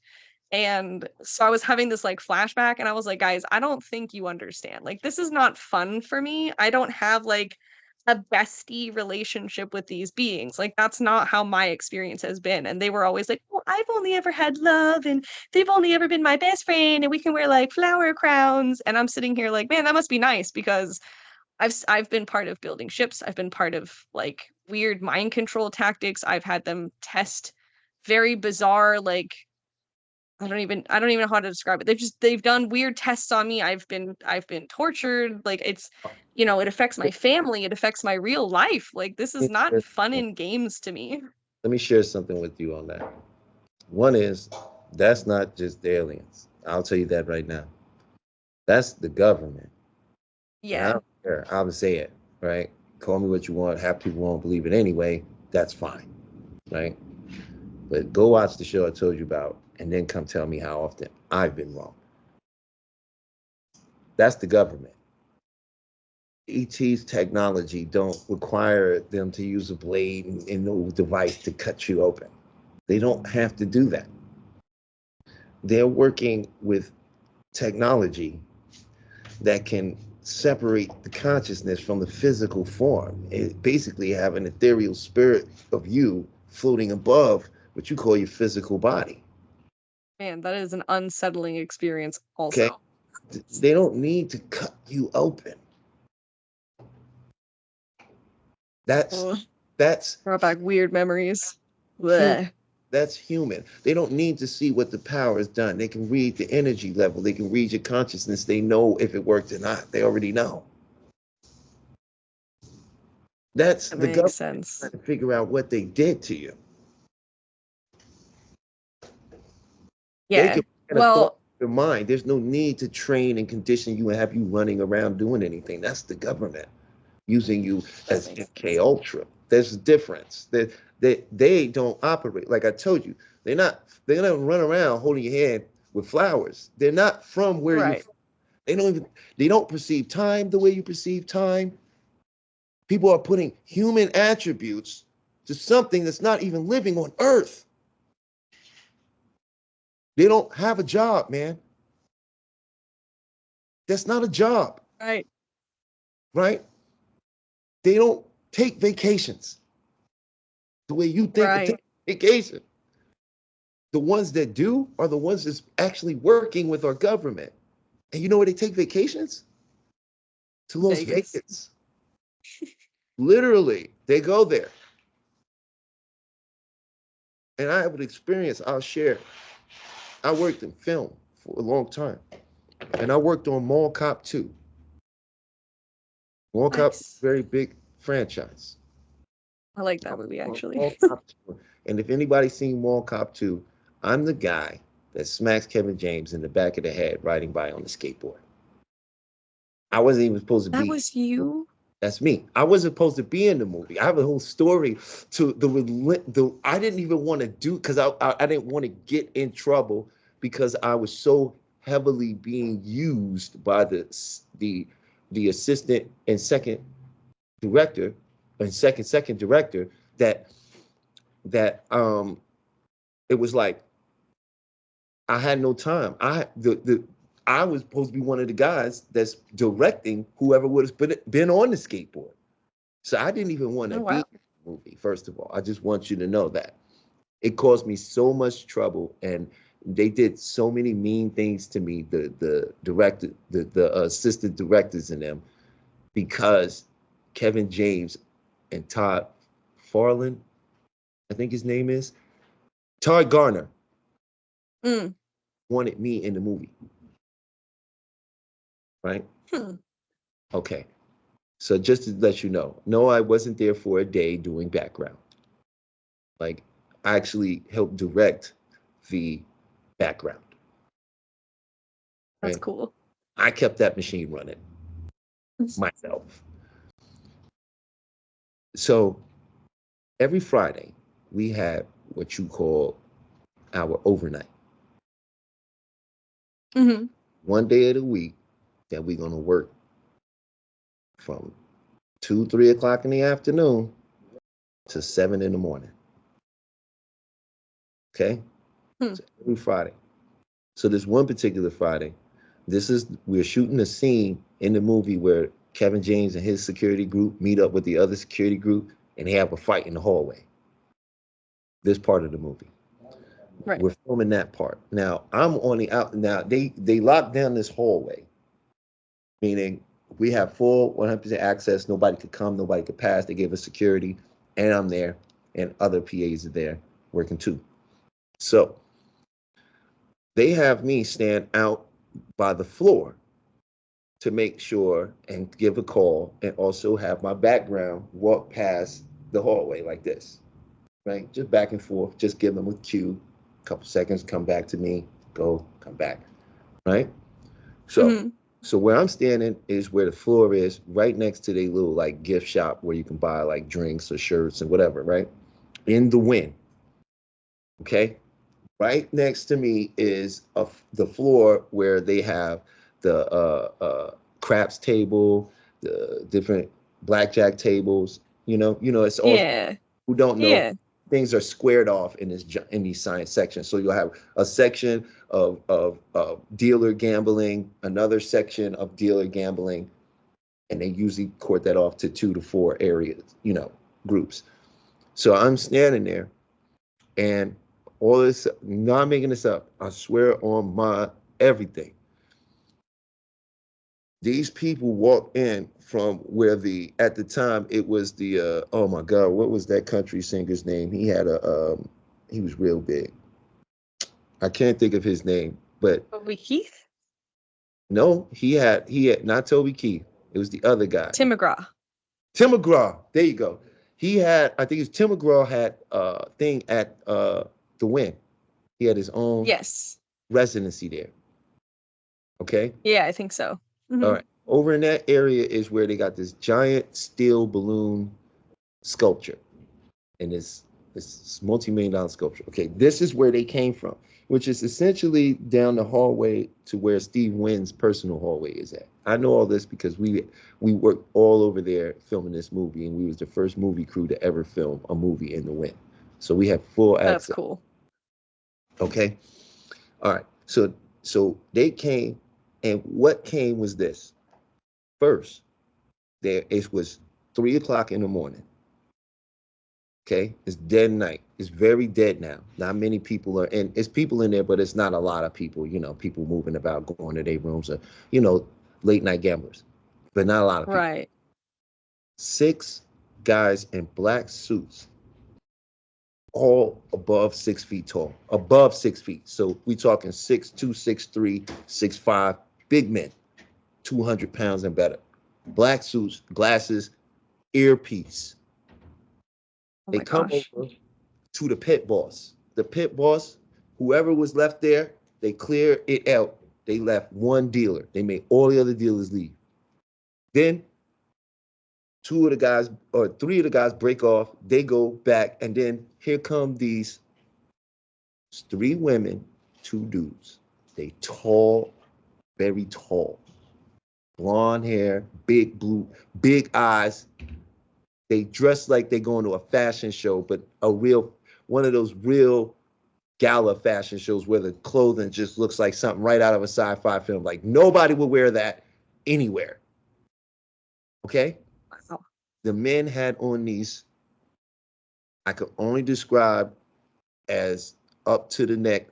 And so I was having this like flashback, and I was like, guys, I don't think you understand. Like, this is not fun for me. I don't have like a bestie relationship with these beings. Like, that's not how my experience has been. And they were always like, well, I've only ever had love, and they've only ever been my best friend, and we can wear like flower crowns. And I'm sitting here like, man, that must be nice, because I've been part of building ships. I've been part of like weird mind control tactics. I've had them test very bizarre, like I don't even know how to describe it. They've done weird tests on me. I've been tortured. Like, it's, you know, it affects my family. It affects my real life. Like, this is not fun in games to me. Let me share something with you on that. One is, that's not just the aliens. I'll tell you that right now. That's the government. And I Yeah. don't care. I'll say it, right? Call me what you want. Half people won't believe it anyway. That's fine, right? But go watch the show I told you about, and then come tell me how often I've been wrong. That's the government. ET's technology don't require them to use a blade and no device to cut you open. They don't have to do that. They're working with technology that can separate the consciousness from the physical form. It basically have an ethereal spirit of you floating above what you call your physical body. Man, that is an unsettling experience Okay? also. They don't need to cut you open. That's Ugh, that's brought back weird memories. human. Blech. That's human. They don't need to see what the power has done. They can read the energy level. They can read your consciousness. They know if it worked or not. They already know. That's That the makes government sense. trying to figure out what they did to you. They Yeah. can get a thought Well, in your mind. There's no need to train and condition you and have you running around doing anything. That's the government using you as MK Ultra. There's a difference. They don't operate like I told you. They're not run around holding your hand with flowers. They're not from where you're right. from. They don't perceive time the way you perceive time. People are putting human attributes to something that's not even living on Earth. They don't have a job, man. That's not a job, Right. right? They don't take vacations the way you think of Right. taking vacation. The ones that do are the ones that's actually working with our government. And you know where they take vacations? To Las Vegas. Vegas. Literally, they go there. And I have an experience I'll share. I worked in film for a long time. And I worked on Mall Cop 2. Mall Cop, Nice. very big franchise. I like that movie actually. Mall Cop 2. And if anybody's seen Mall Cop 2, I'm the guy that smacks Kevin James in the back of the head riding by on the skateboard. I wasn't even supposed to That be. was you? That's me. I wasn't supposed to be in the movie. I have a whole story to the I didn't even want to do, because I didn't want to get in trouble because I was so heavily being used by the assistant and second director and second director that it was like I had no time. I was supposed to be one of the guys that's directing whoever would have been on the skateboard. So I didn't even want to Oh be wow. in the movie, first of all. I just want you to know that. It caused me so much trouble, and they did so many mean things to me, the director, the assistant directors in them, because Kevin James and Todd Farland, I think his name is, Todd Garner, Mm. wanted me in the movie, right? Hmm. Okay. So just to let you know, no, I wasn't there for a day doing background. Like, I actually helped direct the background. That's right? cool. I kept that machine running myself. So every Friday, we had what you call our overnight. Mm-hmm. One day of the week that we're going to work from 2, 3 o'clock in the afternoon to 7 in the morning. Okay? Hmm. So every Friday. So this one particular Friday, we're shooting a scene in the movie where Kevin James and his security group meet up with the other security group and they have a fight in the hallway. This part of the movie. Right. We're filming that part. Now I'm on the out. Now they locked down this hallway, meaning we have full 100% access. Nobody could come, nobody could pass. They gave us security, and I'm there, and other PAs are there working too. So they have me stand out by the floor to make sure and give a call, and also have my background walk past the hallway like this, right? Just back and forth, just give them a cue, a couple seconds, come back to me, go, come back, right? So, Mm-hmm. so where I'm standing is where the floor is, right next to the little like gift shop where you can buy like drinks or shirts and whatever, right? In the wind, okay? Right next to me is the floor where they have the craps table, the different blackjack tables. It's all Yeah. who don't know. Yeah. Things are squared off in these science sections. So you'll have a section of dealer gambling, another section of dealer gambling, and they usually court that off to 2 to 4 areas, groups. So I'm standing there, and all this, not making this up, I swear on my everything. These people walk in from where at the time it was oh my God, what was that country singer's name? He was real big. I can't think of his name, but Toby Keith? no, he had not Toby Keith. It was the other guy. Tim McGraw. Tim McGraw. There you go. I think it's Tim McGraw had a thing at the Wynn. He had his own Yes. residency there. Okay. Yeah, I think so. Mm-hmm. All right. Over in that area is where they got this giant steel balloon sculpture, and this multi-million-dollar sculpture. Okay, this is where they came from, which is essentially down the hallway to where Steve Wynn's personal hallway is at. I know all this because we worked all over there filming this movie, and we was the first movie crew to ever film a movie in the Wynn. So we have full access. That's cool. Okay. All right. So they came, and what came was this. First, it was 3 o'clock in the morning. Okay, it's dead night. It's very dead now. Not many people are, and it's people in there, but it's not a lot of people. People moving about, going to their rooms, or late night gamblers, but not a lot of people. Right. 6 guys in black suits, all above 6 feet tall, above 6 feet. So we talking 6'2", 6'3", 6'5", big men, 200 pounds and better. Black suits, glasses, earpiece. Oh They my come gosh. over to the pit boss. The pit boss, whoever was left there, they clear it out. They left one dealer. They made all the other dealers leave. Then 2 of the guys or 3 of the guys break off. They go back, and then here come these 3 women, 2 dudes. They tall, very tall, blonde hair, big blue, big eyes. They dress like they're going to a fashion show, but one of those real gala fashion shows where the clothing just looks like something right out of a sci-fi film. Like nobody would wear that anywhere. Okay? Wow. The men had on these, I could only describe as up to the neck,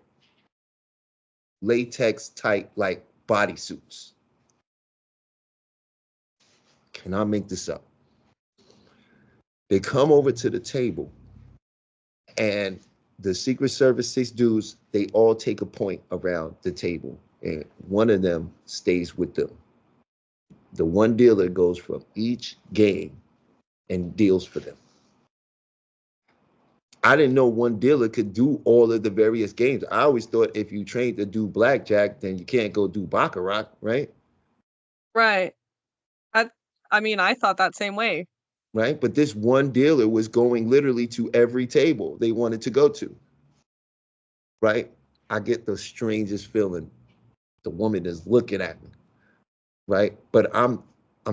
latex tight, like bodysuits. Cannot make this up. They come over to the table, and the Secret Service 6 dudes, they all take a point around the table, and one of them stays with them. The one dealer goes from each game and deals for them. I didn't know one dealer could do all of the various games. I always thought if you trained to do blackjack, then you can't go do baccarat, right? Right. I mean, I thought that same way. Right. But this one dealer was going literally to every table they wanted to go to. Right. I get the strangest feeling. The woman is looking at me. Right. But I'm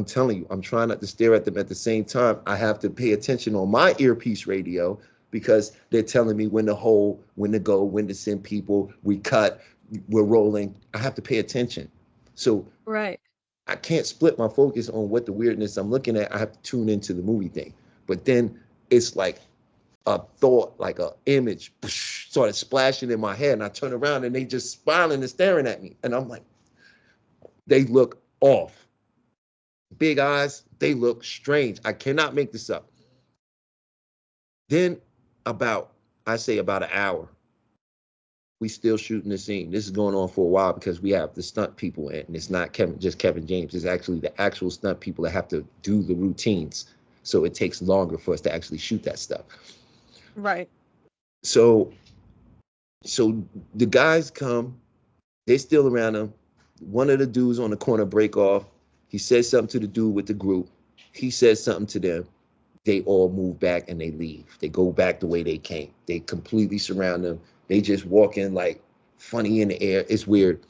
telling you, I'm trying not to stare at them at the same time. I have to pay attention on my earpiece radio because they're telling me when to hold, when to go, when to send people, we cut, we're rolling. I have to pay attention. So right. I can't split my focus on what the weirdness I'm looking at. I have to tune into the movie thing. But then it's like a thought, like a image started splashing in my head. And I turn around and they just smiling and staring at me. And I'm like, they look off. Big eyes, they look strange. I cannot make this up. Then I say about an hour, we still shooting the scene. This is going on for a while because we have the stunt people in, and it's not just Kevin James. It's actually the actual stunt people that have to do the routines. So it takes longer for us to actually shoot that stuff. Right. So the guys come, they're still around them. One of the dudes on the corner break off. He says something to the dude with the group. He says something to them. They all move back and they leave. They go back the way they came. They completely surround them. They just walk in like funny in the air. It's weird.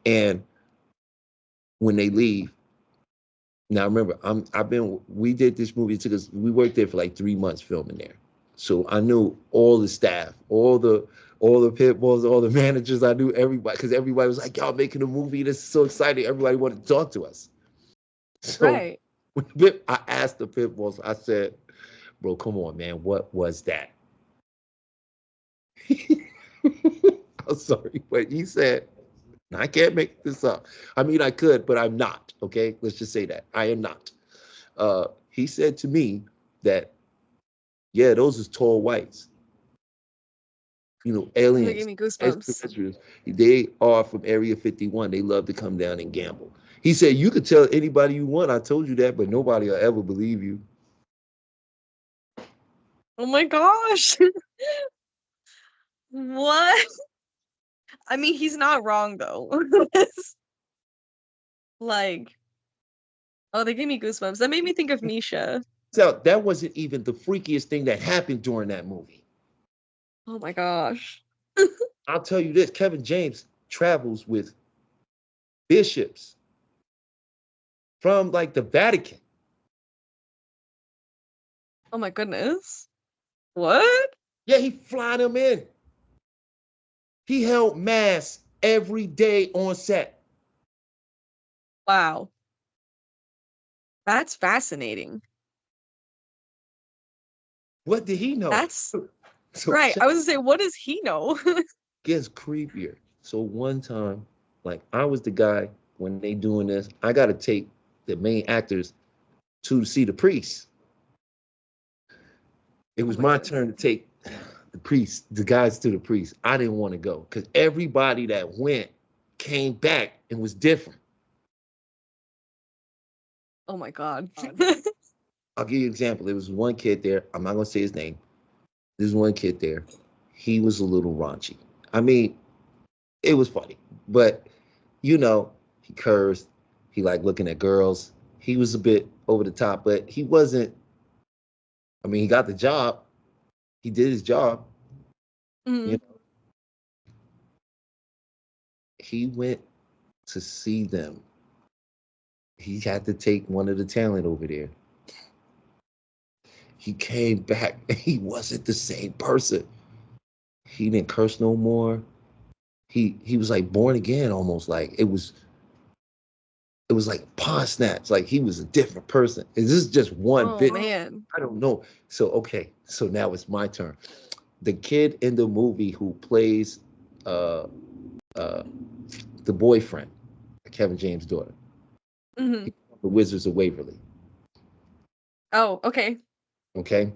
And when they leave, now remember, we did this movie because we worked there for like 3 months filming there. So I knew all the staff, all the pit bulls, all the managers. I knew everybody because everybody was like, y'all making a movie. This is so exciting. Everybody wanted to talk to us. So right. I asked the pit bulls, I said, bro, come on, man. What was that? I'm sorry, but he said, I can't make this up. I mean, I could, but I'm not. Okay, let's just say that I am not. He said to me that, yeah, those is tall whites. You know, aliens. They gave me goosebumps. They are from Area 51. They love to come down and gamble. He said, you could tell anybody you want. I told you that, but nobody will ever believe you. Oh my gosh. What? I mean, he's not wrong though. Like, oh, they gave me goosebumps. That made me think of Misha. So that wasn't even the freakiest thing that happened during that movie. Oh my gosh. I'll tell you this, Kevin James travels with bishops from like the Vatican. Oh my goodness. What? Yeah, he fly them in. He held mass every day on set. Wow. That's fascinating. What did he know? That's right. I was gonna say, what does he know? Gets creepier. So one time, like I was the guy when they doing this, I got to take the main actors to see the priest. It was my turn to take the guys to the priest. I didn't want to go because everybody that went came back and was different. Oh my God. I'll give you an example. There was one kid there. I'm not going to say his name. There's one kid there. He was a little raunchy. I mean, it was funny, but you know, he cursed. He liked looking at girls. He was a bit over the top, but he wasn't. I mean, he got the job. He did his job. Mm-hmm. You know? He went to see them. He had to take one of the talent over there. He came back and he wasn't the same person. He didn't curse no more. He was like born again almost. Like it was like paw snatch. Like he was a different person. Is this just one bit? Man. I don't know. So okay, so now it's my turn. The kid in the movie who plays the boyfriend, Kevin James' daughter. Mm-hmm. The Wizards of Waverly. Oh, okay. Okay.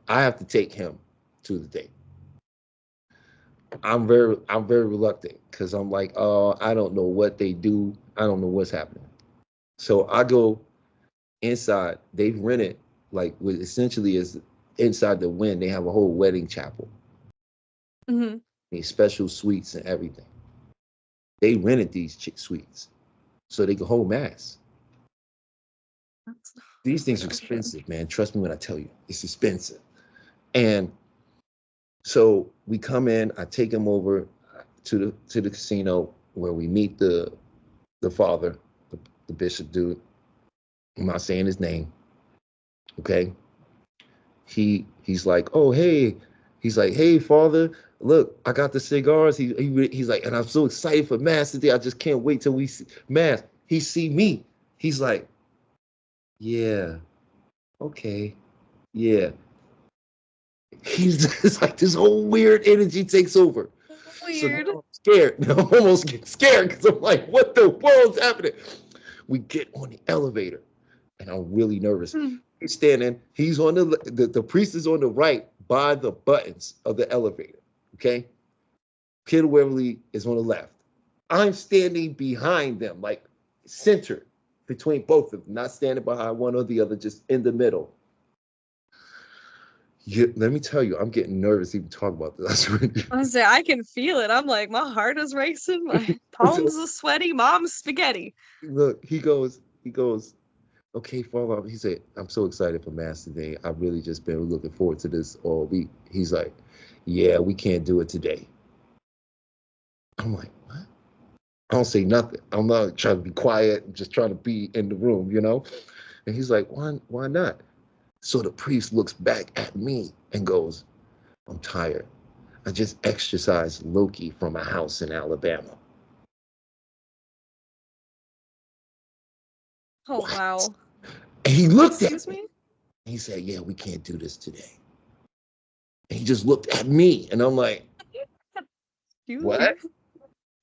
I have to take him to the date. I'm very reluctant because I'm like, oh, I don't know what they do. I don't know what's happening. So I go inside. They've rented like what essentially is inside the Wynn, they have a whole wedding chapel. Mhm. These special suites and everything. They rented these suites so they could hold mass. These things are expensive, man. Trust me when I tell you, it's expensive. And so we come in, I take him over to the casino where we meet the father, the bishop dude. I'm not saying his name. Okay. He's like, oh hey, he's like, hey father, look, I got the cigars. He's like, and I'm so excited for mass today. I just can't wait till we see mass. He see me. He's like, yeah, okay, yeah. He's just like this whole weird energy takes over. Weird. So now I'm scared. Now I'm almost getting scared because I'm like, what the world's happening? We get on the elevator, and I'm really nervous. He's standing. He's on the priest is on the right by the buttons of the elevator. Okay. Kid Waverly is on the left. I'm standing behind them, like centered between both of them, not standing behind one or the other, just in the middle. Let me tell you, I'm getting nervous even talking about this. I can feel it. I'm like, my heart is racing, my palms are sweaty, mom's spaghetti. Look, he goes, okay, Father. He said, I'm so excited for Mass today. I've really just been looking forward to this all week. He's like, yeah, we can't do it today. I'm like, what? I don't say nothing. I'm not trying to be quiet. I'm just trying to be in the room, you know? And he's like, why not? So the priest looks back at me and goes, I'm tired. I just exorcised Loki from a house in Alabama. Oh, what? Wow. And he looked at me. He said, yeah, we can't do this today. And he just looked at me. And I'm like, what?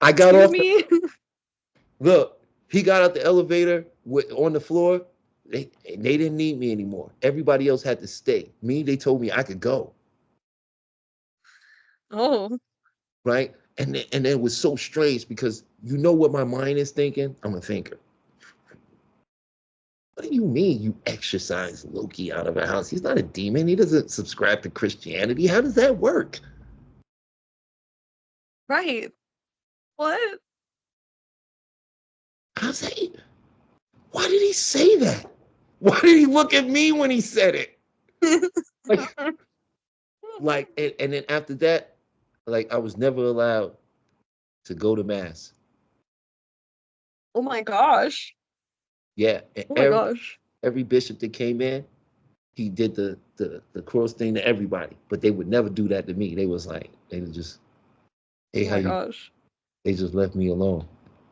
I got off. Look, he got out the elevator on the floor. They didn't need me anymore. Everybody else had to stay. Me, they told me I could go. Oh. Right? And it was so strange because you know what my mind is thinking? I'm a thinker. What do you mean you exorcise Loki out of a house? He's not a demon. He doesn't subscribe to Christianity. How does that work? Right. What? How's that? Why did he say that? Why did he look at me when he said it? And then after that, like I was never allowed to go to mass. Oh my gosh. Yeah. And oh my gosh. Every bishop that came in, he did the cross thing to everybody, but they would never do that to me. They was like, they would just, hey, oh my gosh. They just left me alone.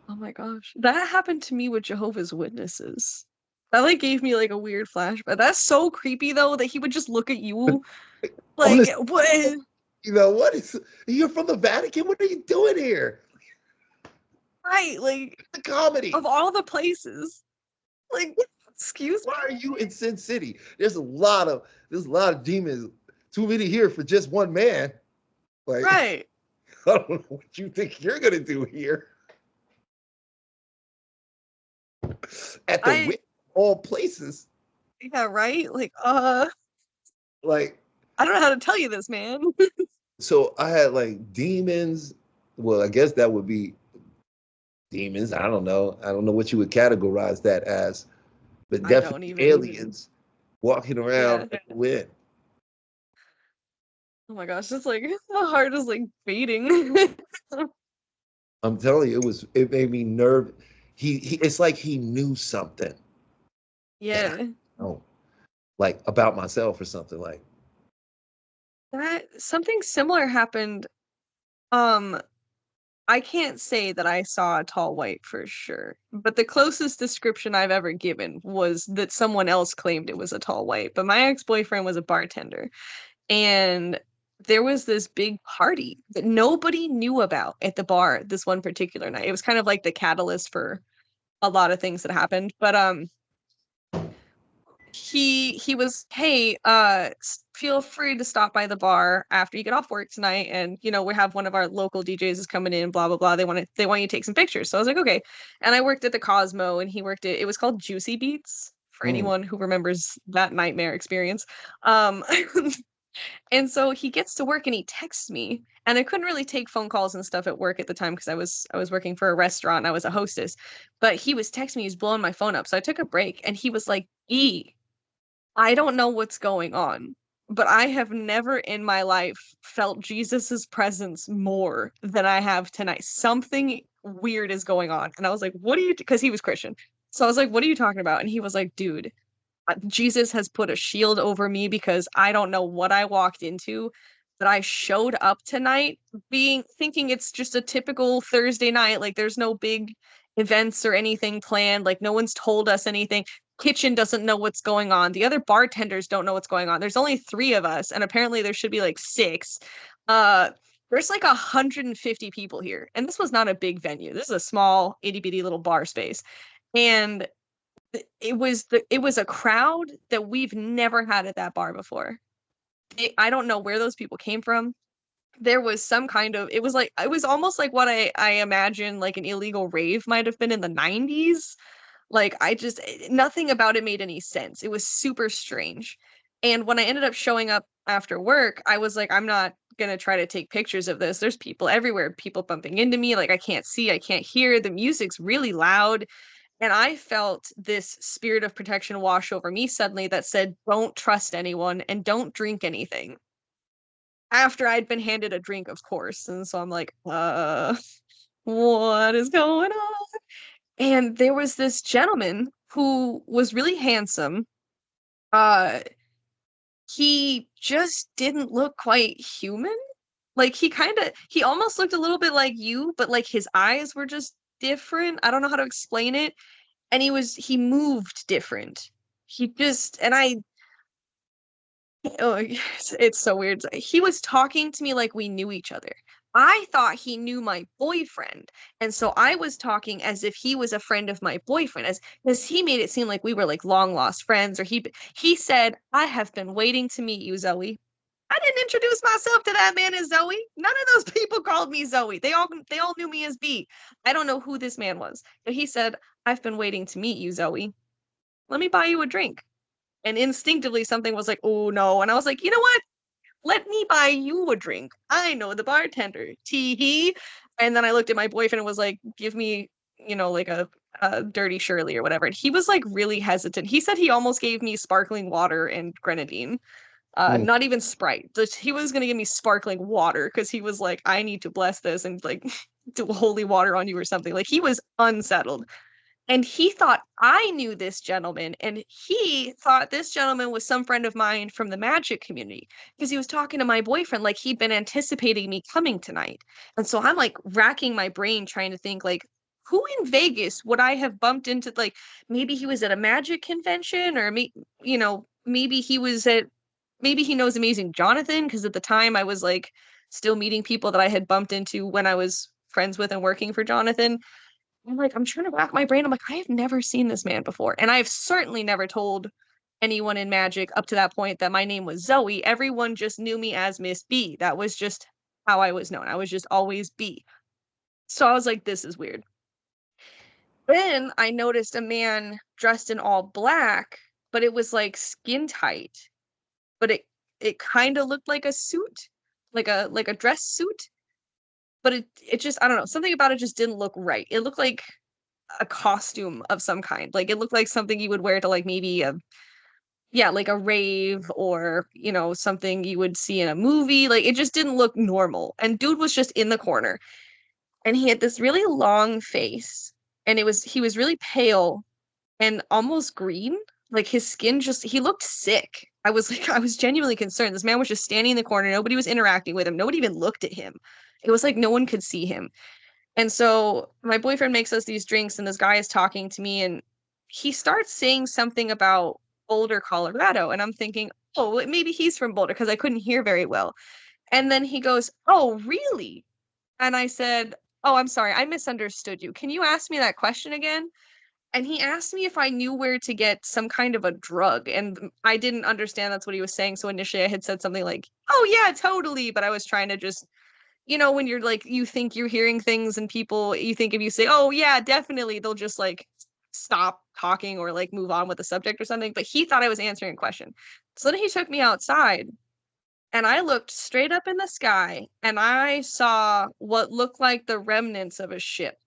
Oh my gosh. That happened to me with Jehovah's Witnesses. That like gave me like a weird flashback. That's so creepy though that he would just look at you like what? You know what? You're from the Vatican. What are you doing here? Right, like the comedy of all the places. Like, excuse me. Why are you in Sin City? There's a lot of demons. Too many here for just one man. Like, right. I don't know what you think you're gonna do here. At the all places. Yeah, right? Like, I don't know how to tell you this, man. So I had like demons. Well, I guess that would be demons. I don't know. I don't know what you would categorize that as, but definitely aliens walking around at the wind. Oh my gosh, it's like my heart is like beating. I'm telling you, it made me nervous. It's like he knew something. Yeah. Like about myself or something like that. Something similar happened. I can't say that I saw a tall white for sure, but the closest description I've ever given was that someone else claimed it was a tall white, but my ex-boyfriend was a bartender. And there was this big party that nobody knew about at the bar this one particular night. It was kind of like the catalyst for a lot of things that happened. But he was, hey, feel free to stop by the bar after you get off work tonight, and we have one of our local DJs is coming in, blah blah blah. They want you to take some pictures. So I was like, okay. And I worked at the Cosmo, and he worked at, it was called Juicy Beats for anyone who remembers that nightmare experience. Um, and so he gets to work and he texts me, and I couldn't really take phone calls and stuff at work at the time because I was working for a restaurant and I was a hostess. But he was texting me, he was blowing my phone up. So I took a break and he was like, "E, I don't know what's going on, but I have never in my life felt Jesus's presence more than I have tonight. Something weird is going on." And I was like, "What are you?" Because he was Christian. So I was like, "What are you talking about?" And he was like, "Dude, Jesus has put a shield over me because I don't know what I walked into, but I showed up tonight thinking it's just a typical Thursday night. Like there's no big events or anything planned. Like no one's told us anything. Kitchen doesn't know what's going on. The other bartenders don't know what's going on. There's only 3 of us, and apparently there should be like 6. Uh, there's like 150 people here, and this was not a big venue. This is a small itty bitty little bar space, and it was a crowd that we've never had at that bar before. I don't know where those people came from. There was some kind of it was almost like what I imagine like an illegal rave might have been in the 90s. Like nothing about it made any sense. It was super strange. And when I ended up showing up after work, I was like, I'm not gonna try to take pictures of this. There's people everywhere, people bumping into me, like I can't see, I can't hear. The music's really loud. And I felt this spirit of protection wash over me suddenly that said, don't trust anyone and don't drink anything. After I'd been handed a drink, of course. And so I'm like, what is going on? And there was this gentleman who was really handsome. He just didn't look quite human. Like he almost looked a little bit like you, but like his eyes were just different. I don't know how to explain it. And he moved different. He just and I oh it's so weird. He was talking to me like we knew each other. I thought he knew my boyfriend, and so I was talking as if he was a friend of my boyfriend, as because he made it seem like we were like long lost friends. Or he said, "I have been waiting to meet you, Zoe." I didn't introduce myself to that man as Zoe. None of those people called me Zoe. They all knew me as B. I don't know who this man was, but he said, "I've been waiting to meet you, Zoe. Let me buy you a drink." And instinctively something was like, "Oh no." And I was like, "You know what? Let me buy you a drink. I know the bartender." Tee hee. And then I looked at my boyfriend and was like, "Give me, like a dirty Shirley or whatever." And he was like really hesitant. He said he almost gave me sparkling water and grenadine. Not even Sprite. He was gonna give me sparkling water because he was like, "I need to bless this and like do holy water on you or something." Like he was unsettled. And he thought I knew this gentleman, and he thought this gentleman was some friend of mine from the magic community because he was talking to my boyfriend like he'd been anticipating me coming tonight. And so I'm like racking my brain trying to think like, who in Vegas would I have bumped into? Like maybe he was at a magic convention, or maybe maybe he knows Amazing Jonathan, because at the time I was like still meeting people that I had bumped into when I was friends with and working for Jonathan. I'm trying to rack my brain. I'm like, I have never seen this man before. And I've certainly never told anyone in magic up to that point that my name was Zoe. Everyone just knew me as Miss B. That was just how I was known. I was just always B. So I was like, this is weird. Then I noticed a man dressed in all black, but it was like skin tight. But it kind of looked like a suit, like a dress suit. But it just, I don't know, something about it just didn't look right. It looked like a costume of some kind. Like it looked like something you would wear to like maybe like a rave, or something you would see in a movie. Like it just didn't look normal. And dude was just in the corner, and he had this really long face, and he was really pale and almost green. Like his skin he looked sick. I was genuinely concerned. This man was just standing in the corner. Nobody was interacting with him. Nobody even looked at him. It was like no one could see him. And so my boyfriend makes us these drinks, and this guy is talking to me, and he starts saying something about Boulder, Colorado. And I'm thinking, oh, maybe he's from Boulder, because I couldn't hear very well. And then he goes, "Oh, really?" And I said, "Oh, I'm sorry. I misunderstood you. Can you ask me that question again?" And he asked me if I knew where to get some kind of a drug. And I didn't understand that's what he was saying. So initially I had said something like, "Oh, yeah, totally." But I was trying to just, when you're like, you think you're hearing things, and people, you think if you say, "Oh, yeah, definitely," they'll just like stop talking or like move on with the subject or something, but he thought I was answering a question. So then he took me outside and I looked straight up in the sky and I saw what looked like the remnants of a ship.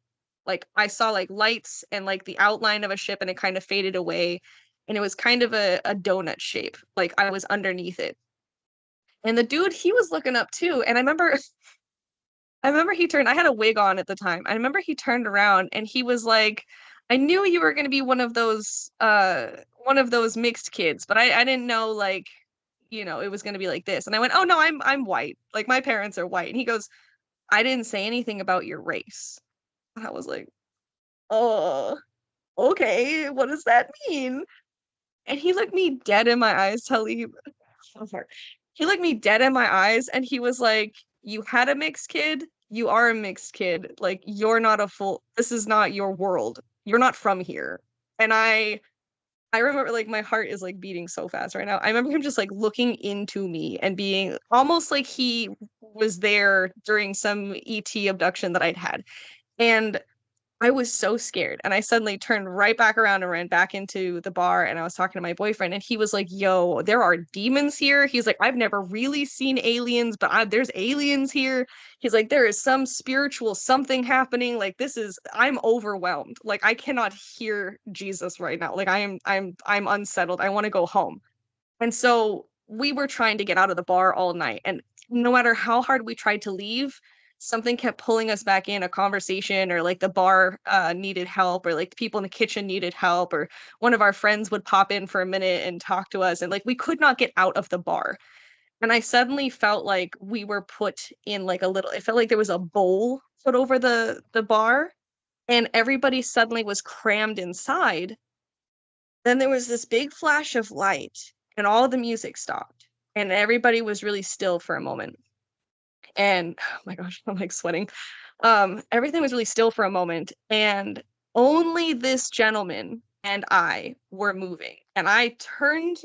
Like I saw like lights and like the outline of a ship and it kind of faded away. And it was kind of a donut shape. Like I was underneath it. And the dude, he was looking up too. And I remember he turned, I had a wig on at the time. I remember he turned around and he was like, I knew you were gonna be one of those mixed kids, but I didn't know like, you know, it was gonna be like this. And I went, oh no, I'm white. Like my parents are white. And he goes, I didn't say anything about your race. And I was like, oh, okay, what does that mean? And he looked me dead in my eyes, Talib. I'm sorry. He looked me dead in my eyes and he was like, you had a mixed kid, you are a mixed kid. Like you're not a full, this is not your world. You're not from here. And I remember like my heart is like beating so fast right now. I remember him just like looking into me and being almost like he was there during some ET abduction that I'd had. And I was so scared. And I suddenly turned right back around and ran back into the bar. And I was talking to my boyfriend, and he was like, yo, there are demons here. He's like, I've never really seen aliens, but there's aliens here. He's like, there is some spiritual something happening. Like, I'm overwhelmed. Like, I cannot hear Jesus right now. Like, I'm unsettled. I want to go home. And so we were trying to get out of the bar all night. And no matter how hard we tried to leave, something kept pulling us back in a conversation, or like the bar needed help, or like the people in the kitchen needed help, or one of our friends would pop in for a minute and talk to us. And like we could not get out of the bar. And I suddenly felt like we were put in like it felt like there was a bowl put over the bar, and everybody suddenly was crammed inside. Then there was this big flash of light and all the music stopped and everybody was really still for a moment. And oh my gosh, I'm like sweating. Everything was really still for a moment and only this gentleman and I were moving. And I turned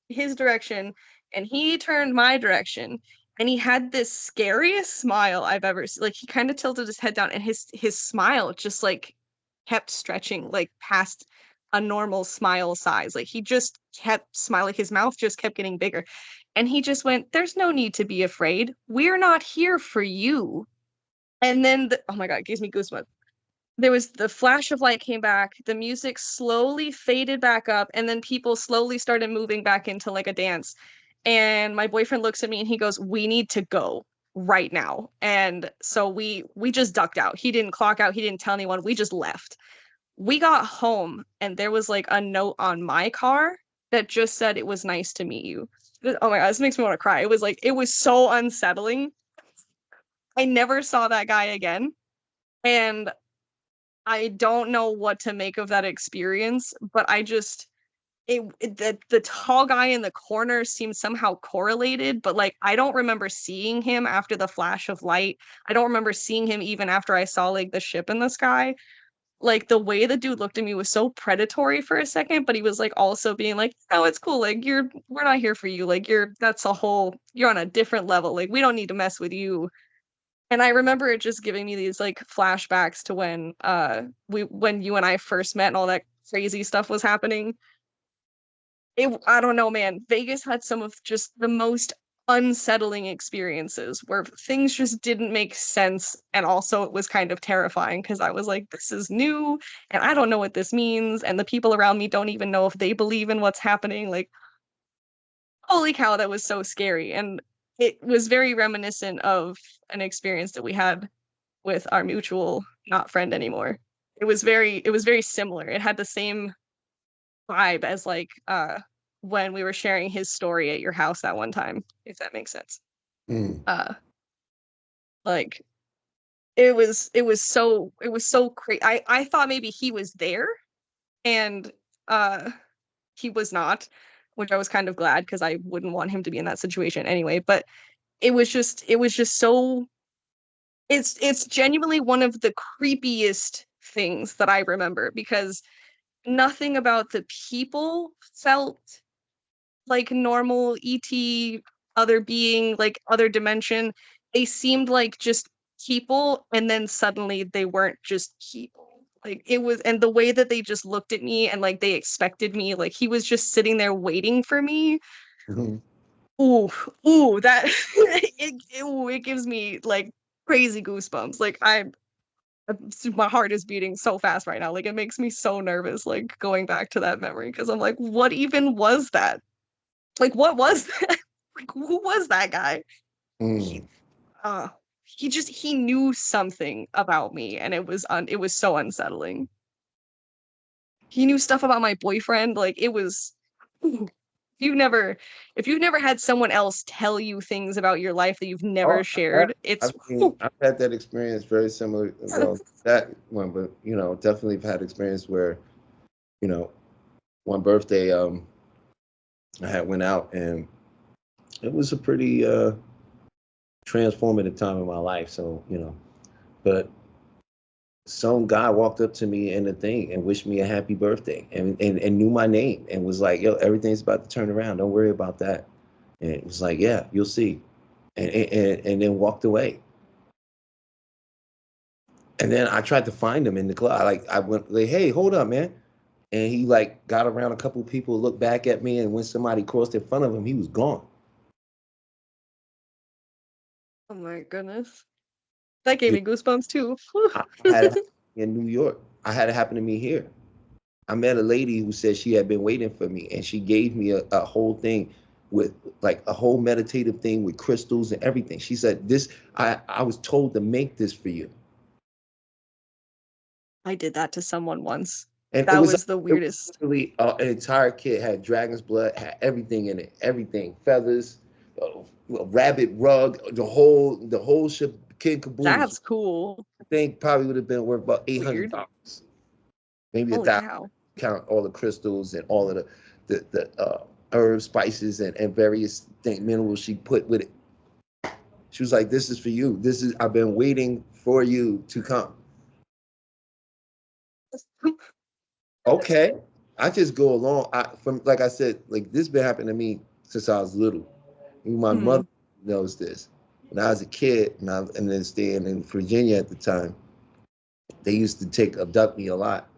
his direction and he turned my direction and he had this scariest smile I've ever seen. Like he kind of tilted his head down and his smile just like kept stretching like past a normal smile size. Like he just kept smiling, his mouth just kept getting bigger. And he just went, there's no need to be afraid. We're not here for you. And then oh my god, it gives me goosebumps. There was the flash of light came back, the music slowly faded back up, and then people slowly started moving back into like a dance. And my boyfriend looks at me and he goes, we need to go right now. And so we just ducked out. He didn't clock out, he didn't tell anyone, we just left. We got home and there was like a note on my car that just said it was nice to meet you. Oh my god, this makes me want to cry. It was so unsettling. I never saw that guy again. And I don't know what to make of that experience, but the tall guy in the corner seemed somehow correlated, but like I don't remember seeing him after the flash of light. I don't remember seeing him even after I saw like the ship in the sky. Like the way the dude looked at me was so predatory for a second, but he was like also being like, oh, it's cool. Like we're not here for you. Like you're on a different level. Like we don't need to mess with you. And I remember it just giving me these like flashbacks to when you and I first met and all that crazy stuff was happening. I don't know, man. Vegas had some of just the most unsettling experiences where things just didn't make sense, and also it was kind of terrifying because I was like, this is new and I don't know what this means, and the people around me don't even know if they believe in what's happening. Like, holy cow, that was so scary. And it was very reminiscent of an experience that we had with our mutual not friend anymore. It was very similar. It had the same vibe as like when we were sharing his story at your house that one time, if that makes sense. Like it was so crazy. I thought maybe he was there and he was not, which I was kind of glad because I wouldn't want him to be in that situation anyway. But it was just so it's genuinely one of the creepiest things that I remember because nothing about the people felt like normal ET, other being, like other dimension. They seemed like just people, and then suddenly they weren't just people. Like it was, and the way that they just looked at me and like they expected me, like he was just sitting there waiting for me. Mhm. Ooh, that it gives me like crazy goosebumps. Like my heart is beating so fast right now. Like it makes me so nervous, like going back to that memory because I'm like, what even was that? Like, what was that? Like, who was that guy? He, Mm. uh, he knew something about me, and it was so unsettling. He knew stuff about my boyfriend. Like it was. Ooh, if you've never had someone else tell you things about your life that you've never Oh, shared, it's I've had that experience very similar. Well, that one, but definitely have had experience where, you know, one birthday, I had went out and it was a pretty transformative time in my life. So, but some guy walked up to me in the thing and wished me a happy birthday and knew my name and was like, yo, everything's about to turn around. Don't worry about that. And it was like, yeah, you'll see. And then walked away. And then I tried to find him in the club. Like I went like, hey, hold up, man. And he like got around a couple people, looked back at me, and when somebody crossed in front of him, he was gone. oh my goodness. That gave me goosebumps too. I had it in New York. I had it happen to me here. I met a lady who said she had been waiting for me, and she gave me a whole thing with like a whole meditative thing with crystals and everything. She said, "This, I was told to make this for you." I did that to someone once. And That was the weirdest. literally an entire kit, had dragon's blood, had everything in it, everything, feathers, a rabbit rug, the whole ship, kid caboodle. That's cool. I think probably would have been worth about Weird. $800, maybe Holy 1,000. cow. Count all the crystals and all of the herbs, spices, and various minerals she put with it. She was like, "This is for you. I've been waiting for you to come." Okay. I just go along. From like I said, like this been happening to me since I was little. Even my mother knows this. When I was a kid, and then staying in Virginia at the time, they used to abduct me a lot,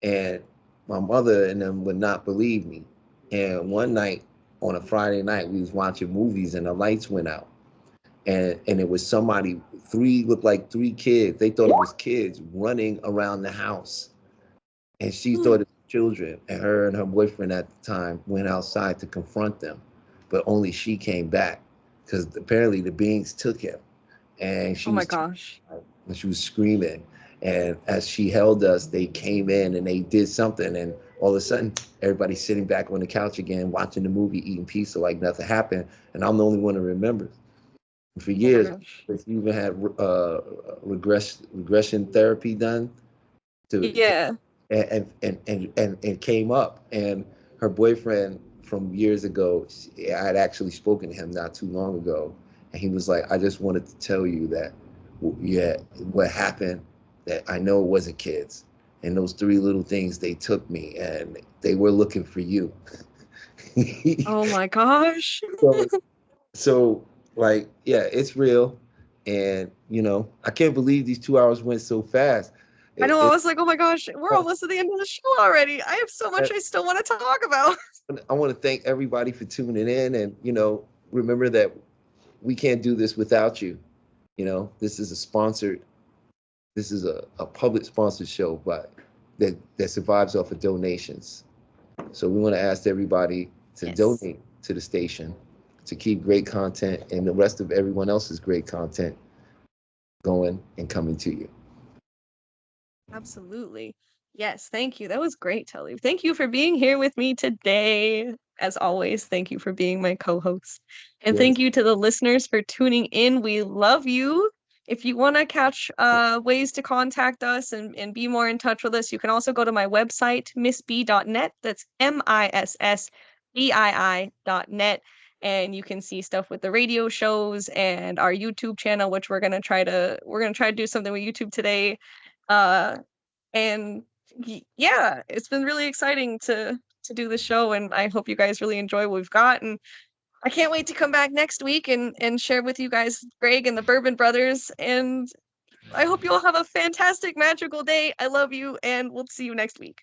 and my mother and them would not believe me. And one night, on a Friday night, we was watching movies, and the lights went out, and it was somebody, looked like three kids. They thought it was kids running around the house, and she thought it was children. And her and her boyfriend at the time went outside to confront them, but only she came back because apparently the beings took him, and Oh my gosh. and she was screaming. And as she held us, they came in and they did something, and all of a sudden, everybody's sitting back on the couch again, watching the movie, eating pizza like nothing happened, and I'm the only one who remembers. And for years, we even had regression therapy done to Yeah. and came up, and her boyfriend from years ago, I had actually spoken to him not too long ago, and he was like, I just wanted to tell you that, yeah, what happened, that I know it wasn't kids, and those three little things, they took me and they were looking for you. Oh my gosh. so, so like, yeah, it's real. And I can't believe these 2 hours went so fast. I know, I It, was like, oh my gosh, we're almost at the end of the show already. I have so much I still want to talk about. I want to thank everybody for tuning in, and remember that we can't do this without you. This is a public sponsored show, but that survives off of donations. So we want to ask everybody to donate to the station to keep great content and the rest of everyone else's great content going and coming to you. Absolutely. Yes, thank you. That was great, Telly. Thank you for being here with me today. As always, thank you for being my co-host. And thank you to the listeners for tuning in. We love you. If you want to catch ways to contact us and be more in touch with us, you can also go to my website, missbii.net. That's MISSBII.net. And you can see stuff with the radio shows and our YouTube channel, which we're gonna try to do something with YouTube today. And yeah, it's been really exciting to do the show, and I hope you guys really enjoy what we've got. And I can't wait to come back next week and share with you guys Greg and the Bourbon Brothers. And I hope you all have a fantastic, magical day. I love you, and we'll see you next week.